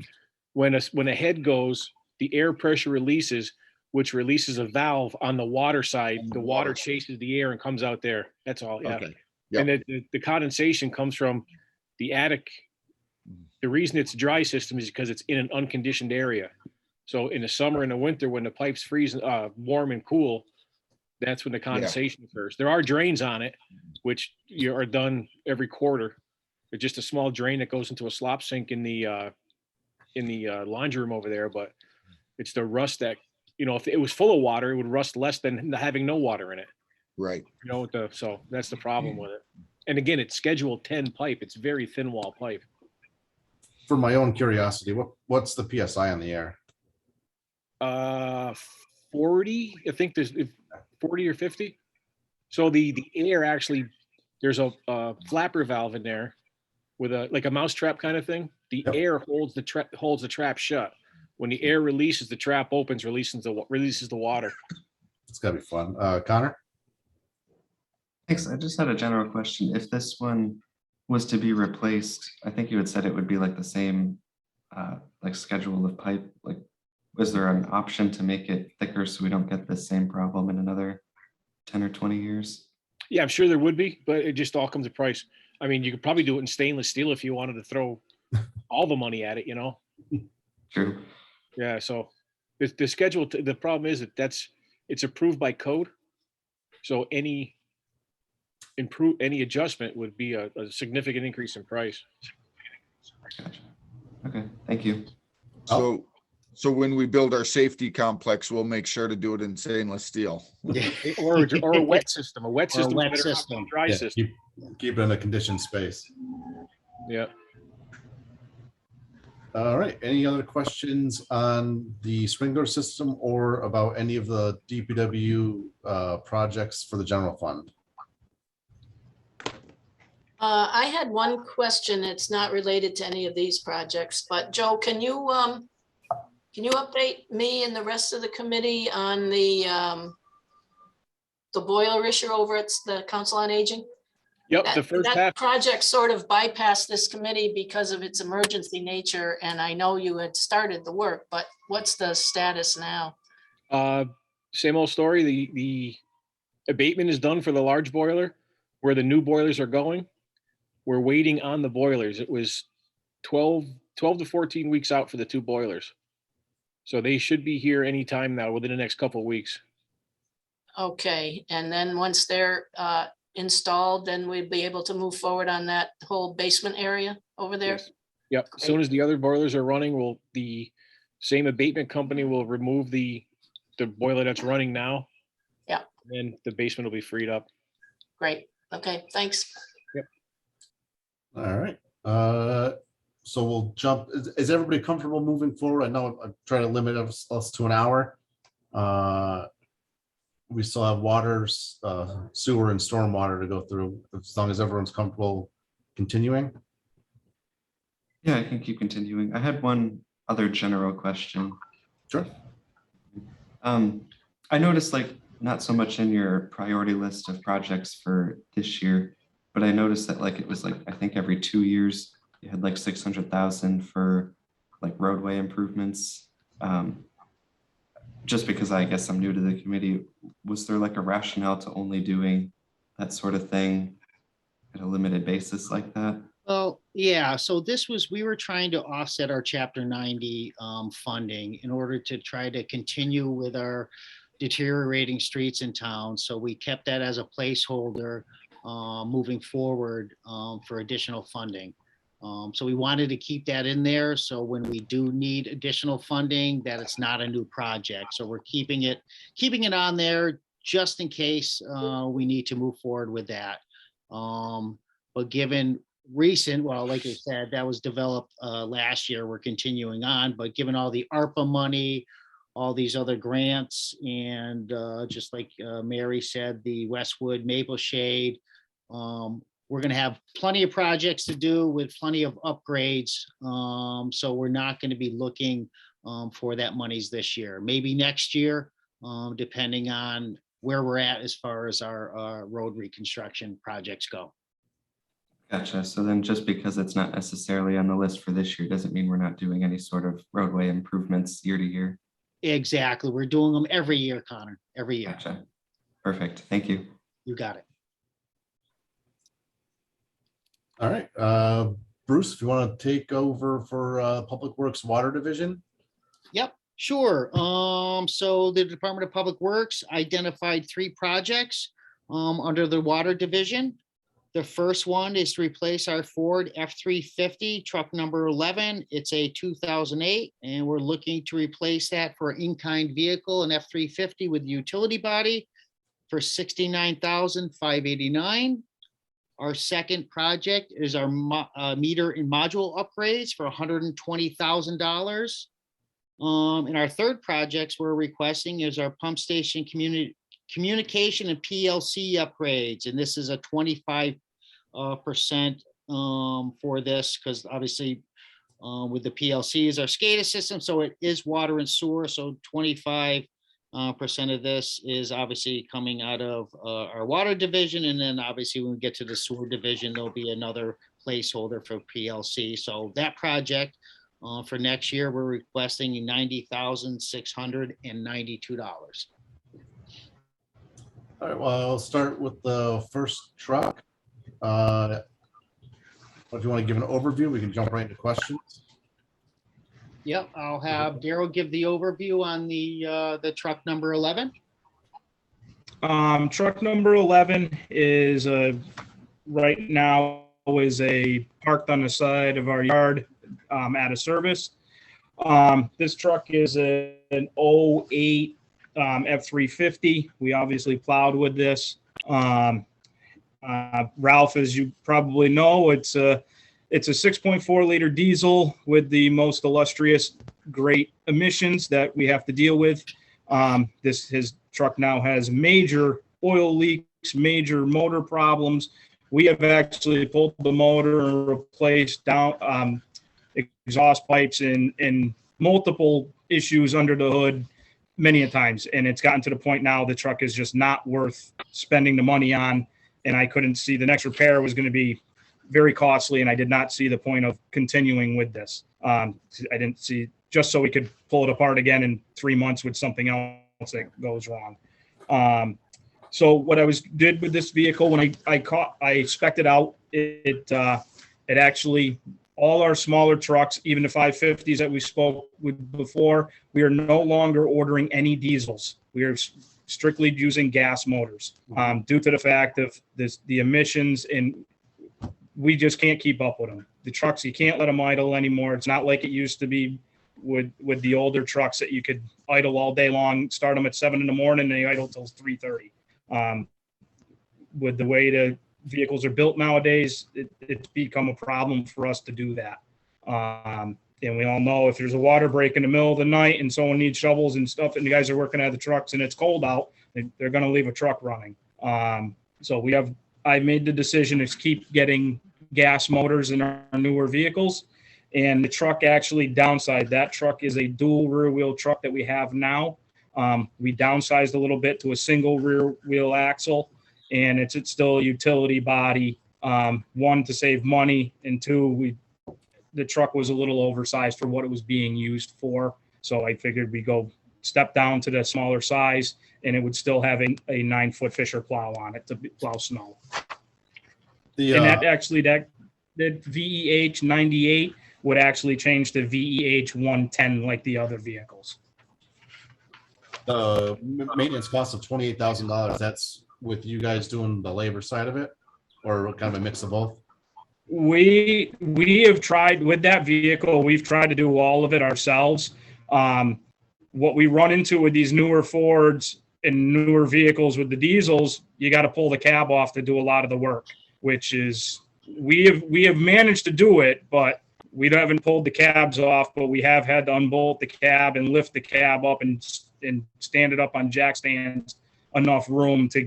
When a head goes, the air pressure releases, which releases a valve on the water side. The water chases the air and comes out there. That's all. Yeah. Okay. Yep. And the condensation comes from the attic. The reason it's a dry system is because it's in an unconditioned area. So in the summer and the winter, when the pipes freeze warm and cool, that's when the condensation occurs. There are drains on it, which are done every quarter. They're just a small drain that goes into a slop sink in the laundry room over there. But it's the rust that, if it was full of water, it would rust less than having no water in it. Right. So that's the problem with it. And again, it's Schedule 10 pipe. It's very thin wall pipe. For my own curiosity, what's the PSI on the air? 40, I think there's 40 or 50. So the air actually, there's a flapper valve in there with like a mousetrap kind of thing. The air holds the trap shut. When the air releases, the trap opens, releases the water. It's gotta be fun. Connor? Thanks. I just had a general question. If this one was to be replaced, I think you had said it would be like the same like schedule of pipe. Like, was there an option to make it thicker so we don't get the same problem in another 10 or 20 years? Yeah, I'm sure there would be, but it just all comes to price. I mean, you could probably do it in stainless steel if you wanted to throw all the money at it, you know? True. Yeah, so the schedule, the problem is that it's approved by code. So any adjustment would be a significant increase in price. Gotcha. Okay, thank you. So when we build our safety complex, we'll make sure to do it in stainless steel. Or a wet system. A wet Or a system. wet Better than system. a dry Yeah, system. keep it in a conditioned space. Yeah. All right, any other questions on the sprinkler system or about any of the DPW projects for the general fund? I had one question. It's not related to any of these projects, but Joe, can you update me and the rest of the committee on the boiler issue over at the Council on Aging? Yep, the first half. That project sort of bypassed this committee because of its emergency nature, and I know you had started the work, but what's the status now? Same old story. The abatement is done for the large boiler. Where the new boilers are going, we're waiting on the boilers. It was 12 to 14 weeks out for the two boilers. So they should be here anytime now within the next couple of weeks. Okay, and then once they're installed, then we'd be able to move forward on that whole basement area over there? Yes. Yep. As soon as the other boilers are running, the same abatement company will remove the boiler that's running now. Yeah. And the basement will be freed up. Great. Okay, thanks. All right, so we'll jump. Is everybody comfortable moving forward? I know I'm trying to limit us to an hour. We still have waters, sewer and stormwater to go through, as long as everyone's comfortable continuing. Yeah, I can keep continuing. I had one other general question. Sure. I noticed, like, not so much in your priority list of projects for this year, but I noticed that, like, it was like, I think every 2 years you had like 600,000 for like roadway improvements. Just because I guess I'm new to the committee, was there like a rationale to only doing that sort of thing at a limited basis like that? Well, yeah, so we were trying to offset our Chapter 90 funding in order to try to continue with our deteriorating streets in town. So we kept that as a placeholder moving forward for additional funding. So we wanted to keep that in there. So when we do need additional funding, that it's not a new project. So we're keeping it on there just in case we need to move forward with that. But given like I said, that was developed last year, we're continuing on, but given all the ARPA money, all these other grants, and just like Mary said, the Westwood Maple Shade, we're going to have plenty of projects to do with plenty of upgrades. So we're not going to be looking for that monies this year, maybe next year, depending on where we're at as far as our road reconstruction projects go. Gotcha. So then just because it's not necessarily on the list for this year doesn't mean we're not doing any sort of roadway improvements year to year. Exactly. We're doing them every year, Connor, every year. Gotcha. Perfect. Thank you. You got it. All right, Bruce, if you want to take over for Public Works Water Division. Yep, sure. So the Department of Public Works identified 3 projects under the Water Division. The first one is to replace our Ford F-350 truck number 11. It's a 2008, and we're looking to replace that for an in-kind vehicle, an F-350 with utility body for $69,589. Our second project is our meter and module upgrades for $120,000. And our third projects we're requesting is our pump station communication and PLC upgrades. And this is a 25% for this, because obviously with the PLC is our SCADA system, so it is water and sewer. So 25% of this is obviously coming out of our water division. And then obviously when we get to the sewer division, there'll be another placeholder for PLC. So that project for next year, we're requesting $90,692. All right, well, I'll start with the first truck. If you want to give an overview, we can jump right into questions. Yep, I'll have Daryl give the overview on the truck number 11. Truck number 11 is right now is parked on the side of our yard at a service. This truck is an 08 F350. We obviously plowed with this. Ralph, as you probably know, it's a 6.4 liter diesel with the most illustrious great emissions that we have to deal with. His truck now has major oil leaks, major motor problems. We have actually pulled the motor and replaced down exhaust pipes and multiple issues under the hood many a times. And it's gotten to the point now the truck is just not worth spending the money on. And I couldn't see the next repair was going to be very costly. And I did not see the point of continuing with this. I didn't see, just so we could pull it apart again in 3 months with something else that goes wrong. So what I did with this vehicle, when I spec'd it out, it actually, all our smaller trucks, even the 550s that we spoke with before, we are no longer ordering any diesels. We are strictly using gas motors due to the fact of the emissions, and we just can't keep up with them. The trucks, you can't let them idle anymore. It's not like it used to be with the older trucks that you could idle all day long, start them at 7 in the morning and they idle till 3:30. With the way the vehicles are built nowadays, it's become a problem for us to do that. And we all know if there's a water break in the middle of the night and someone needs shovels and stuff and the guys are working at the trucks and it's cold out, they're going to leave a truck running. So I made the decision to keep getting gas motors in our newer vehicles. And the truck actually downsized. That truck is a dual rear wheel truck that we have now. We downsized a little bit to a single rear wheel axle, and it's still a utility body. One, to save money, and two, the truck was a little oversized for what it was being used for. So I figured we go step down to the smaller size, and it would still have a 9-foot Fisher plow on it to plow snow. And that VEH 98 would actually change to VEH 110 like the other vehicles. The maintenance cost of $28,000, that's with you guys doing the labor side of it, or kind of a mix of both? We have tried with that vehicle, we've tried to do all of it ourselves. What we run into with these newer Fords and newer vehicles with the diesels, you got to pull the cab off to do a lot of the work, which is, we have managed to do it, but we haven't pulled the cabs off, but we have had to unbolt the cab and lift the cab up and stand it up on jack stands, enough room to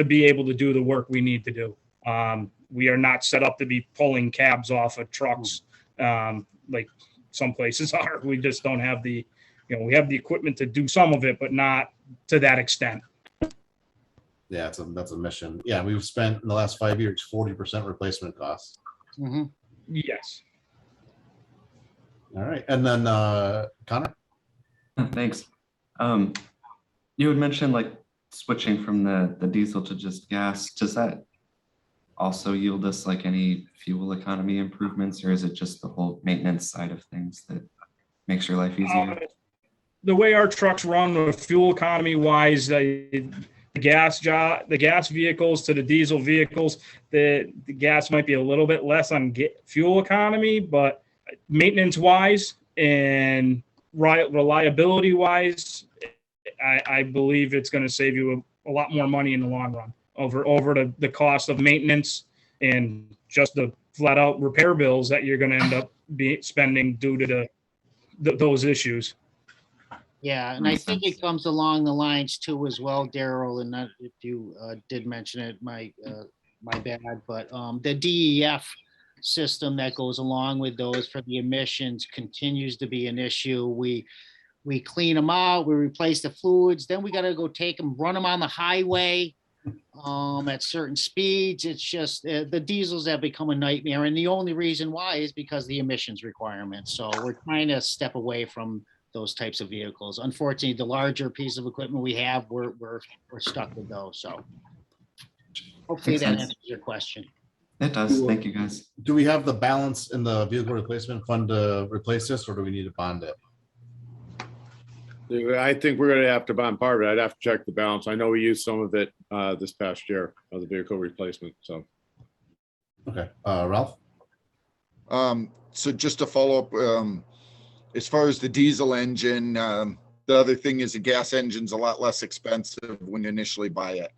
be able to do the work we need to do. We are not set up to be pulling cabs off of trucks like some places are. We just don't have we have the equipment to do some of it, but not to that extent. Yeah, that's a mission. Yeah, we've spent in the last 5 years 40% replacement costs. Mm-hmm. Yes. All right, and then Connor. Thanks. You had mentioned like switching from the diesel to just gas. Does that also yield us like any fuel economy improvements, or is it just the whole maintenance side of things that makes your life easier? The way our trucks run, with fuel economy wise, the gas vehicles to the diesel vehicles, the gas might be a little bit less on fuel economy, but maintenance wise and reliability wise, I believe it's going to save you a lot more money in the long run over the cost of maintenance and just the flat out repair bills that you're going to end up spending due to those issues. Yeah, and I think it comes along the lines too as well, Daryl, and if you did mention it, my bad, but the DEF system that goes along with those for the emissions continues to be an issue. We clean them out, we replace the fluids, then we got to go take them, run them on the highway at certain speeds. It's just the diesels have become a nightmare, and the only reason why is because of the emissions requirements. So we're trying to step away from those types of vehicles. Unfortunately, the larger piece of equipment we have, we're stuck with those, so. Hopefully Makes that sense. answers your question. It does. Thank you, guys. Do we have the balance in the vehicle replacement fund to replace this, or do we need to bond it? I think we're gonna have to bond part of it. I'd have to check the balance. I know we used some of it this past year of the vehicle replacement, so. Okay, Ralph? So just to follow up, as far as the diesel engine, the other thing is the gas engine's a lot less expensive when you initially buy it.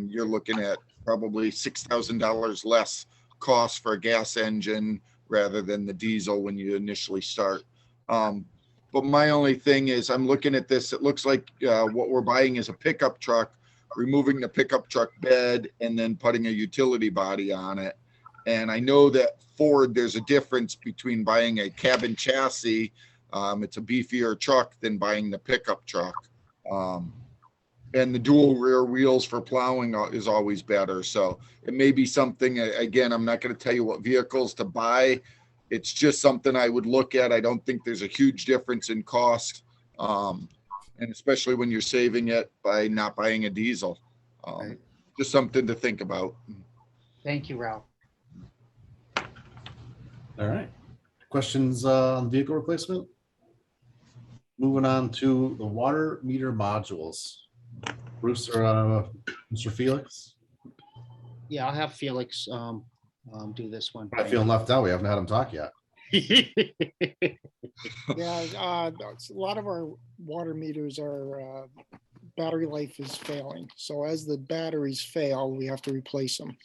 You're looking at probably $6,000 less cost for a gas engine rather than the diesel when you initially start. But my only thing is I'm looking at this, it looks like what we're buying is a pickup truck, removing the pickup truck bed and then putting a utility body on it. And I know that Ford, there's a difference between buying a cabin chassis, it's a beefier truck, than buying the pickup truck. And the dual rear wheels for plowing is always better. So it may be something, again, I'm not going to tell you what vehicles to buy. It's just something I would look at. I don't think there's a huge difference in cost. And especially when you're saving it by not buying a diesel. Right. Just something to think about. Thank you, Ralph. All right. Questions on vehicle replacement? Moving on to the water meter modules. Bruce or Mr. Felix? Yeah, I'll have Felix do this one. I'm feeling left out. We haven't had him talk yet. Yeah, a lot of our water meters are battery life is failing. So as the batteries fail, we have to replace them.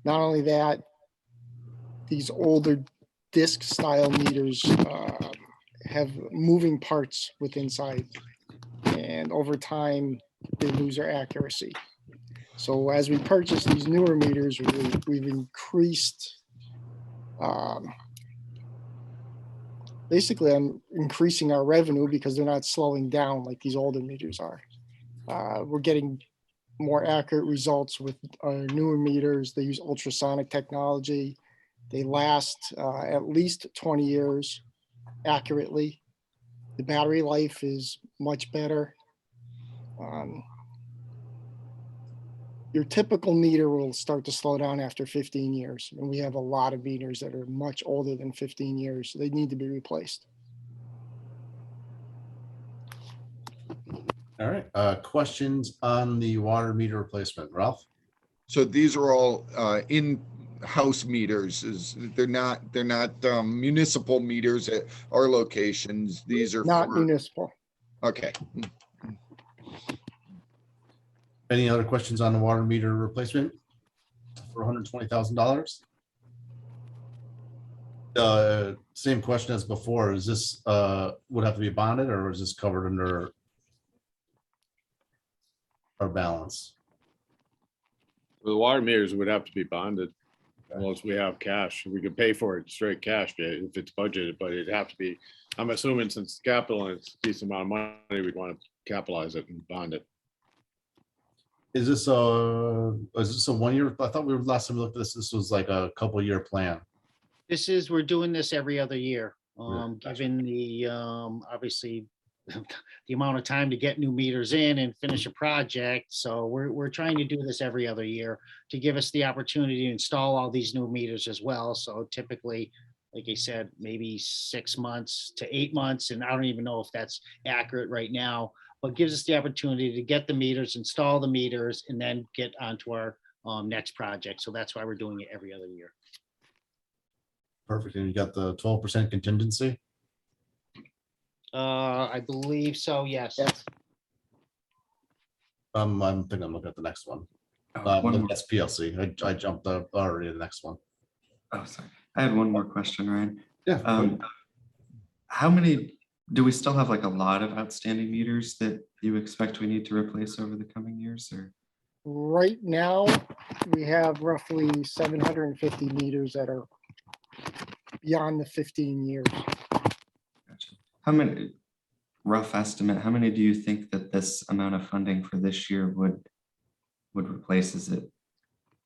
Not only that, these older disc style meters have moving parts with inside, and over time they lose their accuracy. So as we purchase these newer meters, we've increased, basically I'm increasing our revenue because they're not slowing down like these older meters are. We're getting more accurate results with our newer meters. They use ultrasonic technology. They last at least 20 years accurately. The battery life is much better. Your typical meter will start to slow down after 15 years. And we have a lot of meters that are much older than 15 years. They need to be replaced. All right. Questions on the water meter replacement, Ralph? So these are all in-house meters. They're not municipal meters at our locations. These are Not municipal. Okay. Any other questions on the water meter replacement for $120,000? Same question as before. Is this would have to be bonded, or is this covered under our balance? The water meters would have to be bonded unless we have cash. We could pay for it straight cash if it's budgeted, but it'd have to be, I'm assuming since capital and it's a decent amount of money, we'd want to capitalize it and bond it. Is this a 1 year? I thought last time we looked at this was like a couple year plan. We're doing this every other year, Yeah, gotcha. given the, obviously, the amount of time to get new meters in and finish a project. So we're trying to do this every other year to give us the opportunity to install all these new meters as well. So typically, like I said, maybe 6 months to 8 months, and I don't even know if that's accurate right now, but gives us the opportunity to get the meters, install the meters, and then get onto our next project. So that's why we're doing it every other year. Perfect. And you got the 12% contingency? I believe so, yes. I'm thinking I'm looking at the next one. One more. That's PLC. I jumped up already to the next one. Oh, sorry. I had one more question, Ryan. Yeah. How many, do we still have like a lot of outstanding meters that you expect we need to replace over the coming years, or? Right now, we have roughly 750 meters that are beyond the 15 years. Gotcha. How many, rough estimate, how many do you think that this amount of funding for this year would replace? Is it?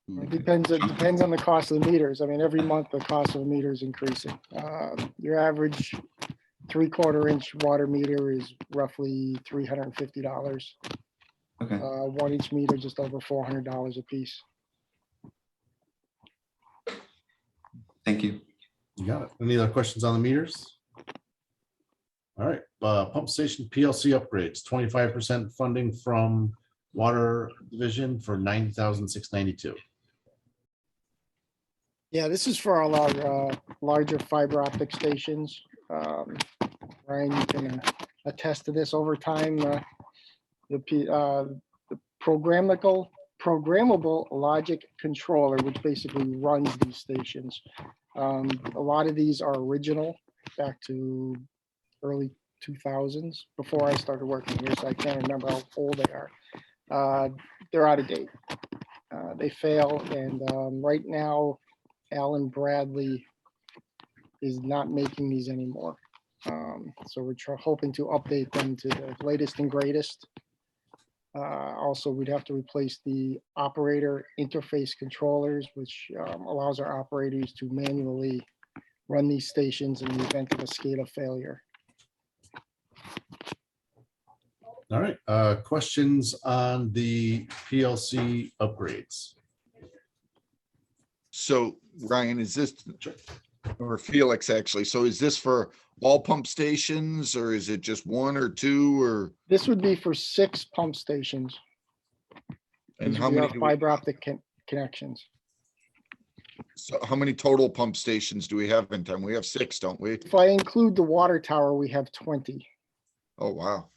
It depends on the cost of the meters. I mean, every month the cost of the meter is increasing. Your average 3/4 inch water meter is roughly $350. Okay, 1 inch meter, just over $400 a piece. thank you. You got it. Any other questions on the meters? All right, pump station PLC upgrades, 25% funding from Water Division for $90,692. Yeah, this is for all our larger fiber optic stations. Ryan, you can attest to this over time. The programmable logic controller, which basically runs these stations. A lot of these are original, back to early 2000s, before I started working here, so I can't remember how old they are. They're out of date. They fail, and right now, Alan Bradley is not making these anymore. So we're hoping to update them to the latest and greatest. Also, we'd have to replace the operator interface controllers, which allows our operators to manually run these stations in the event of a SCADA failure. All right, questions on the PLC upgrades? So Ryan, is this, or Felix actually, so is this for all pump stations or is it just 1 or 2 or? This would be for 6 pump stations. And These how would be many, our do we- fiber optic connections. so how many total pump stations do we have in town? We have 6, don't we? If I include the water tower, we have 20. Oh, wow.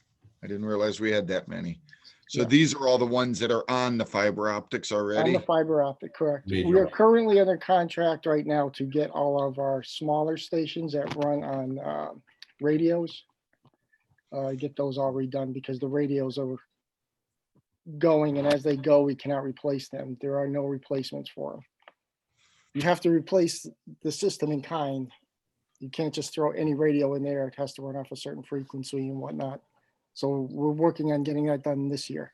I didn't realize we had that many. So Yeah. these are all the ones that are on the fiber optics On already? the fiber optic, correct. Major We are one. currently under contract right now to get all of our smaller stations that run on radios. Get those all redone because the radios are going, and as they go, we cannot replace them. There are no replacements for them. You have to replace the system in kind. You can't just throw any radio in there. It has to run off a certain frequency and whatnot. So we're working on getting that done this year.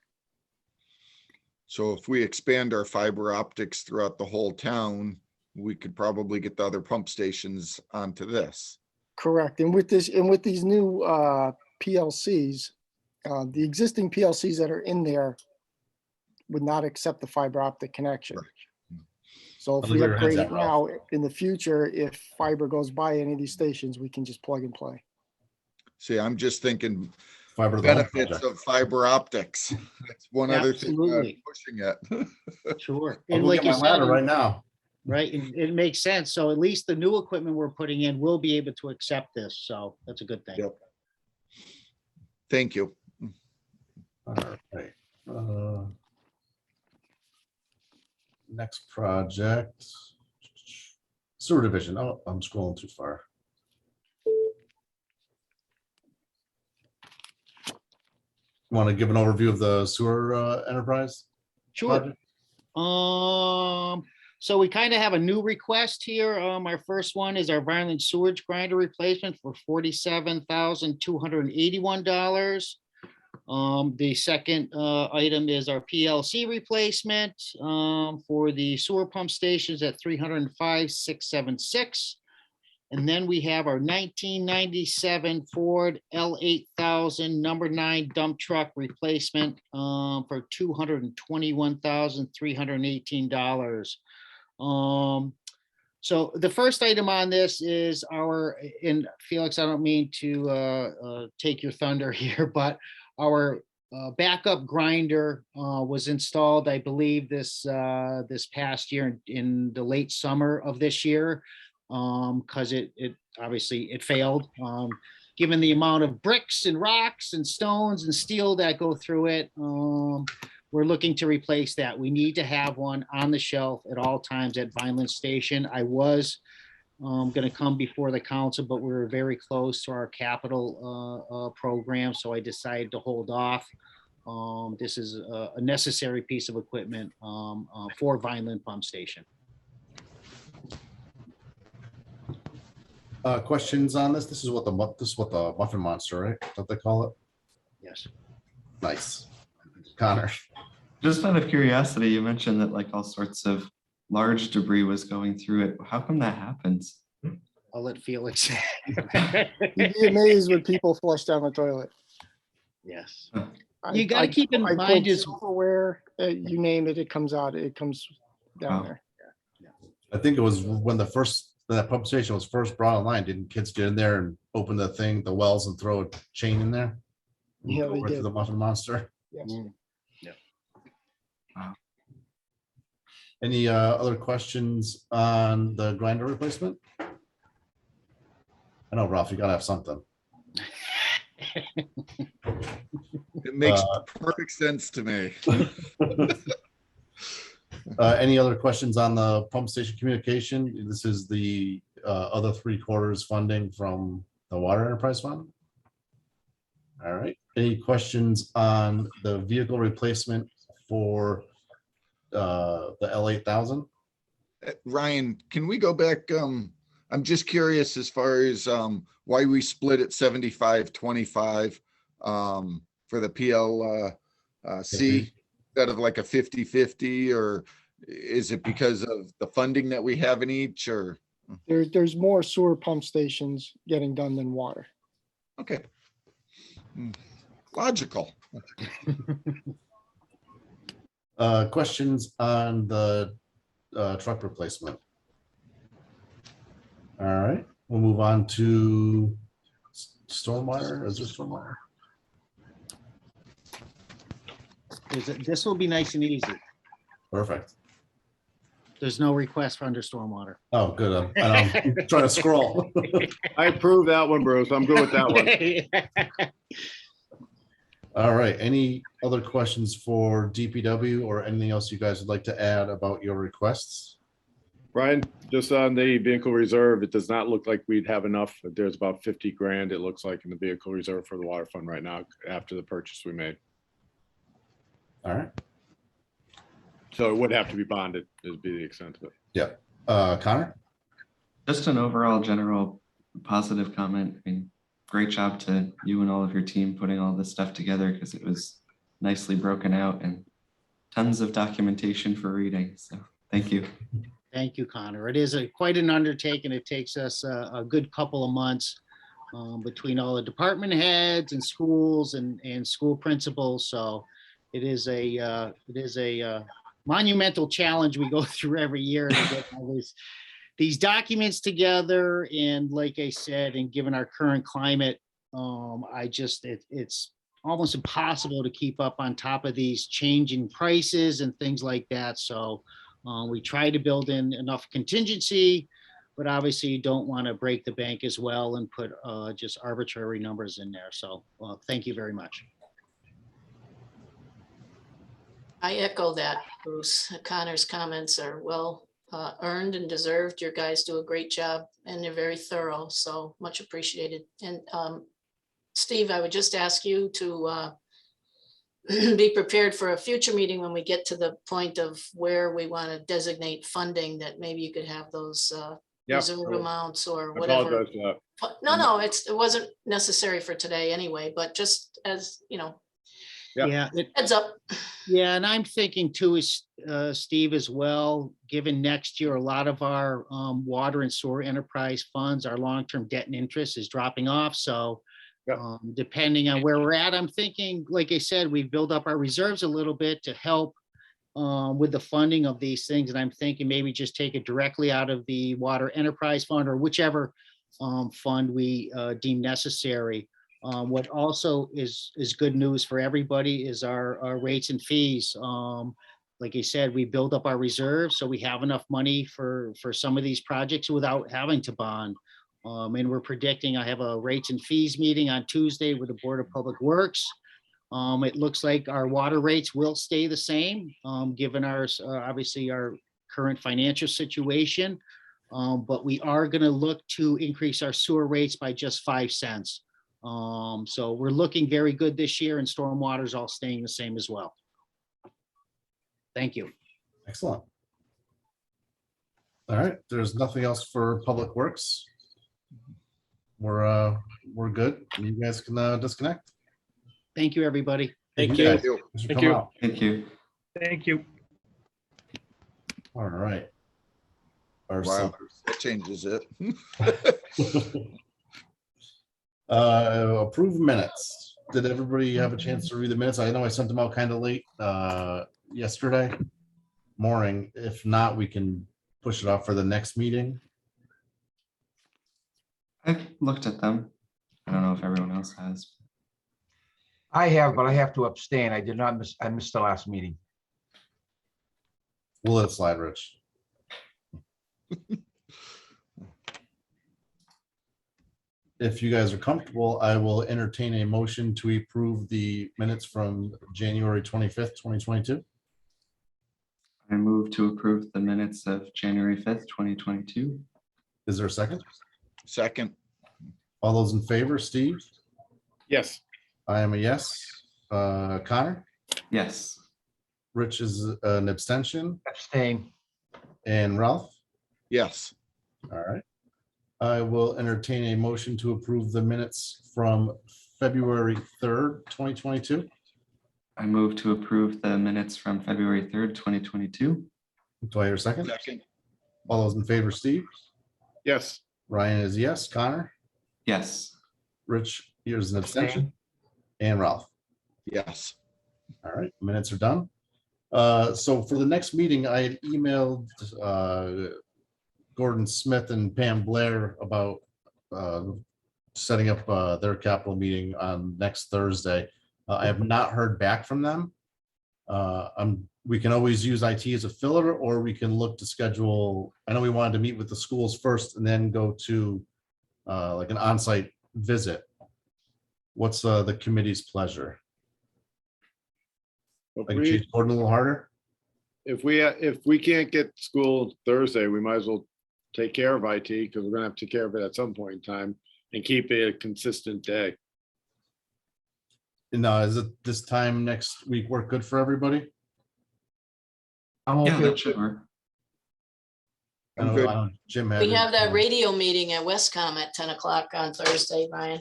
So if we expand our fiber optics throughout the whole town, we could probably get the other pump stations onto this. Correct. And with this, and with these new PLCs, the existing PLCs that are in there would not accept the fiber optic connection. Right. So if I'll we leave your hands upgrade up, it now, in the future, if fiber goes by any of these stations, we can just plug and play. See, I'm just thinking Fiber to the home benefits project. of fiber optics. That's one other thing I'm Absolutely. pushing it. Sure. I'll And go like get you my ladder said, right now. right, it makes sense. So at least the new equipment we're putting in will be able to accept this. So that's a good thing. Yep. Thank you. All right. Next project. Sewer division. Oh, I'm scrolling too far. Want to give an overview of the sewer enterprise? Sure. project? So we kind of have a new request here. Our first one is our violent sewage grinder replacement for $47,281. The second item is our PLC replacement for the sewer pump stations at $305,676. And then we have our 1997 Ford L8000 number 9 dump truck replacement for $221,318. So the first item on this is our, and Felix, I don't mean to take your thunder here, but our backup grinder was installed, I believe, this past year in the late summer of this year, because it obviously it failed. Given the amount of bricks and rocks and stones and steel that go through it, we're looking to replace that. We need to have one on the shelf at all times at Vineland Station. I was going to come before the council, but we were very close to our capital program, so I decided to hold off. This is a necessary piece of equipment for Vineland Pump Station. Questions on this? This is what the muffin monster, right? What they call it? Yes. Nice. Connor. Just out of curiosity, you mentioned that like all sorts of large debris was going through it. How come that happens? I'll let Felix. You'd be amazed when people flush down the toilet. Yes. I- You gotta I- keep in I mind pulled is- silverware, you name it, it comes out, it comes down Wow. there. I think it was when that pump station was first brought online, didn't kids get in there and open the thing, the wells and throw a chain in there? Yeah, they Over to did. the Muffin Monster. Yes. Any other questions on the grinder replacement? I know, Ralph, you gotta have something. It makes perfect sense to me. Any other questions on the pump station communication? This is the other 3/4 funding from the Water Enterprise Fund. All right. Any questions on the vehicle replacement for the L8000? Ryan, can we go back? I'm just curious as far as why we split it 75-25 for the PLC instead of like a 50-50, or is it because of the funding that we have in each, or? There's more sewer pump stations getting done than water. Okay. Logical. Questions on the truck replacement? All right, we'll move on to stormwater. Is there stormwater? This will be nice and easy. Perfect. There's no request for under stormwater. Oh, good. I'm trying to scroll. I approve that one, Bruce. I'm good with that one. All right. Any other questions for DPW or anything else you guys would like to add about your requests? Brian, just on the vehicle reserve, it does not look like we'd have enough. There's about 50 grand, it looks like, in the vehicle reserve for the water fund right now after the purchase we made. All right. So it would have to be bonded, is be the extent of it. Yeah. Connor? Just an overall general positive comment. I mean, great job to you and all of your team putting all this stuff together, because it was nicely broken out and tons of documentation for reading. So thank you. Thank you, Connor. It is quite an undertaking. It takes us a good couple of months between all the department heads and schools and school principals. So it is a monumental challenge we go through every year to get all these documents together. And like I said, and given our current climate, it's almost impossible to keep up on top of these changing prices and things like that. So we try to build in enough contingency, but obviously you don't want to break the bank as well and put just arbitrary numbers in there. So thank you very much. I echo that, Bruce. Connor's comments are well earned and deserved. Your guys do a great job and they're very thorough, so much appreciated. And Steve, I would just ask you to be prepared for a future meeting when we get to the point of where we want to designate funding, that maybe you could have those Yep. reserve amounts or I whatever. apologize for that. No, it wasn't necessary for today anyway, but just as, Yep. Yeah, heads up. yeah, and I'm thinking too, is Steve as well, given next year, a lot of our water and sewer enterprise funds, our long-term debt and interest is dropping off. So Yep. depending on where we're at, I'm thinking, like I said, we build up our reserves a little bit to help with the funding of these things. And I'm thinking maybe just take it directly out of the water enterprise fund or whichever fund we deem necessary. What also is good news for everybody is our rates and fees. Like I said, we build up our reserves, so we have enough money for some of these projects without having to bond. And we're predicting, I have a rates and fees meeting on Tuesday with the Board of Public Works. It looks like our water rates will stay the same, given our, obviously our current financial situation. But we are gonna look to increase our sewer rates by just 5 cents. So we're looking very good this year, and stormwater is all staying the same as well. Thank you. Excellent. All right, there's nothing else for Public Works. We're good. You guys can disconnect. Thank you, everybody. Thank guys. you. Thanks for Thank coming you. out. Thank you. Thank you. All right. Or Wow, that changes it. Approve minutes. Did everybody have a chance to read the minutes? I know I sent them out kind of late yesterday morning. If not, we can push it off for the next meeting. I've looked at them. I don't know if everyone else has. I have, but I have to abstain. I did not miss, I missed the last meeting. We'll let it slide, Rich. If you guys are comfortable, I will entertain a motion to approve the minutes from January 25th, 2022. I move to approve the minutes of January 5th, 2022. Is there a second? Second, All those in favor, Steve? Yes, I am a yes. Connor? Yes. Rich is an abstention. Abstain. And Ralph? yes, All right. I will entertain a motion to approve the minutes from February 3rd, 2022. I move to approve the minutes from February 3rd, 2022. Do I hear a second? second, All those in favor, Steve? yes, Ryan is yes. Connor? Yes. Rich, here's an abstention. And Ralph? yes. All right, minutes are done. So for the next meeting, I had emailed Gordon Smith and Pam Blair about setting up their capital meeting on next Thursday. I have not heard back from them. We can always use IT as a filler, or we can look to schedule. I know we wanted to meet with the schools first and then go to like an on-site visit. What's the committee's pleasure? If I can change Gordon a little harder. if we can't get school Thursday, we might as well take care of IT, because we're gonna have to take care of it at some point in time and keep it a consistent day. And is it this time next week work good for everybody? I'm Yeah, okay. that should work. I I'm good. know Jim had. We have that radio meeting at Westcom at 10 o'clock on Thursday, Ryan.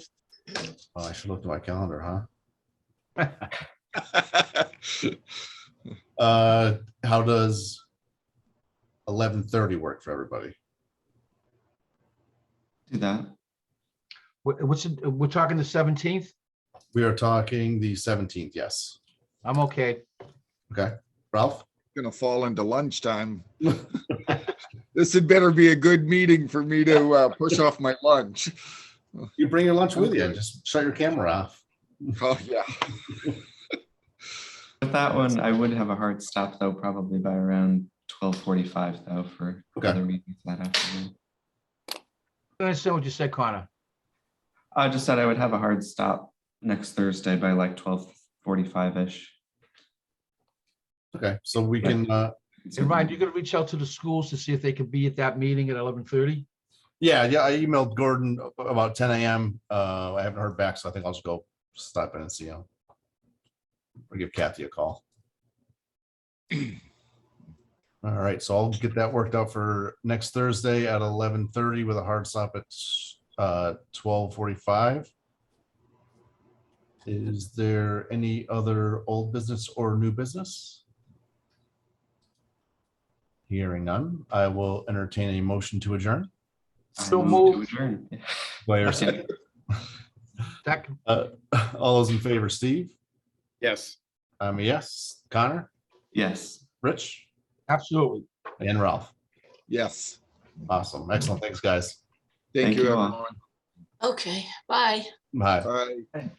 Oh, I should look at my calendar, huh? How does 11:30 work for everybody? Do that. What's it, we're talking the 17th? We are talking the 17th, yes. I'm okay. Okay, Ralph? Gonna fall into lunchtime. This had better be a good meeting for me to push off my lunch. You bring your lunch with you, just shut your camera off. Oh, yeah. With that one, I would have a hard stop though, probably by around 12:45 though for Okay. other meetings that afternoon. I understand what you said, Connor. I just said I would have a hard stop next Thursday by like 12:45-ish. Okay, so we can, And Ryan, you're gonna reach out to the schools to see if they can be at that meeting at 11:30? yeah, I emailed Gordon about 10 a.m. I haven't heard back, so I think I'll just go stop in and see him. Or give Kathy a call. All right, so I'll get that worked out for next Thursday at 11:30 with a hard stop at 12:45. Is there any other old business or new business? Hearing none, I will entertain a motion to adjourn. So I moved. to adjourn. Do I hear a Okay. second? All those in favor, Steve? Yes. I'm a yes. Connor, Yes. Rich, Absolutely. and Ralph. Yes. Awesome. Excellent. Thanks, guys. Thank Thank you, you all. everyone. Okay, bye. Bye. Bye.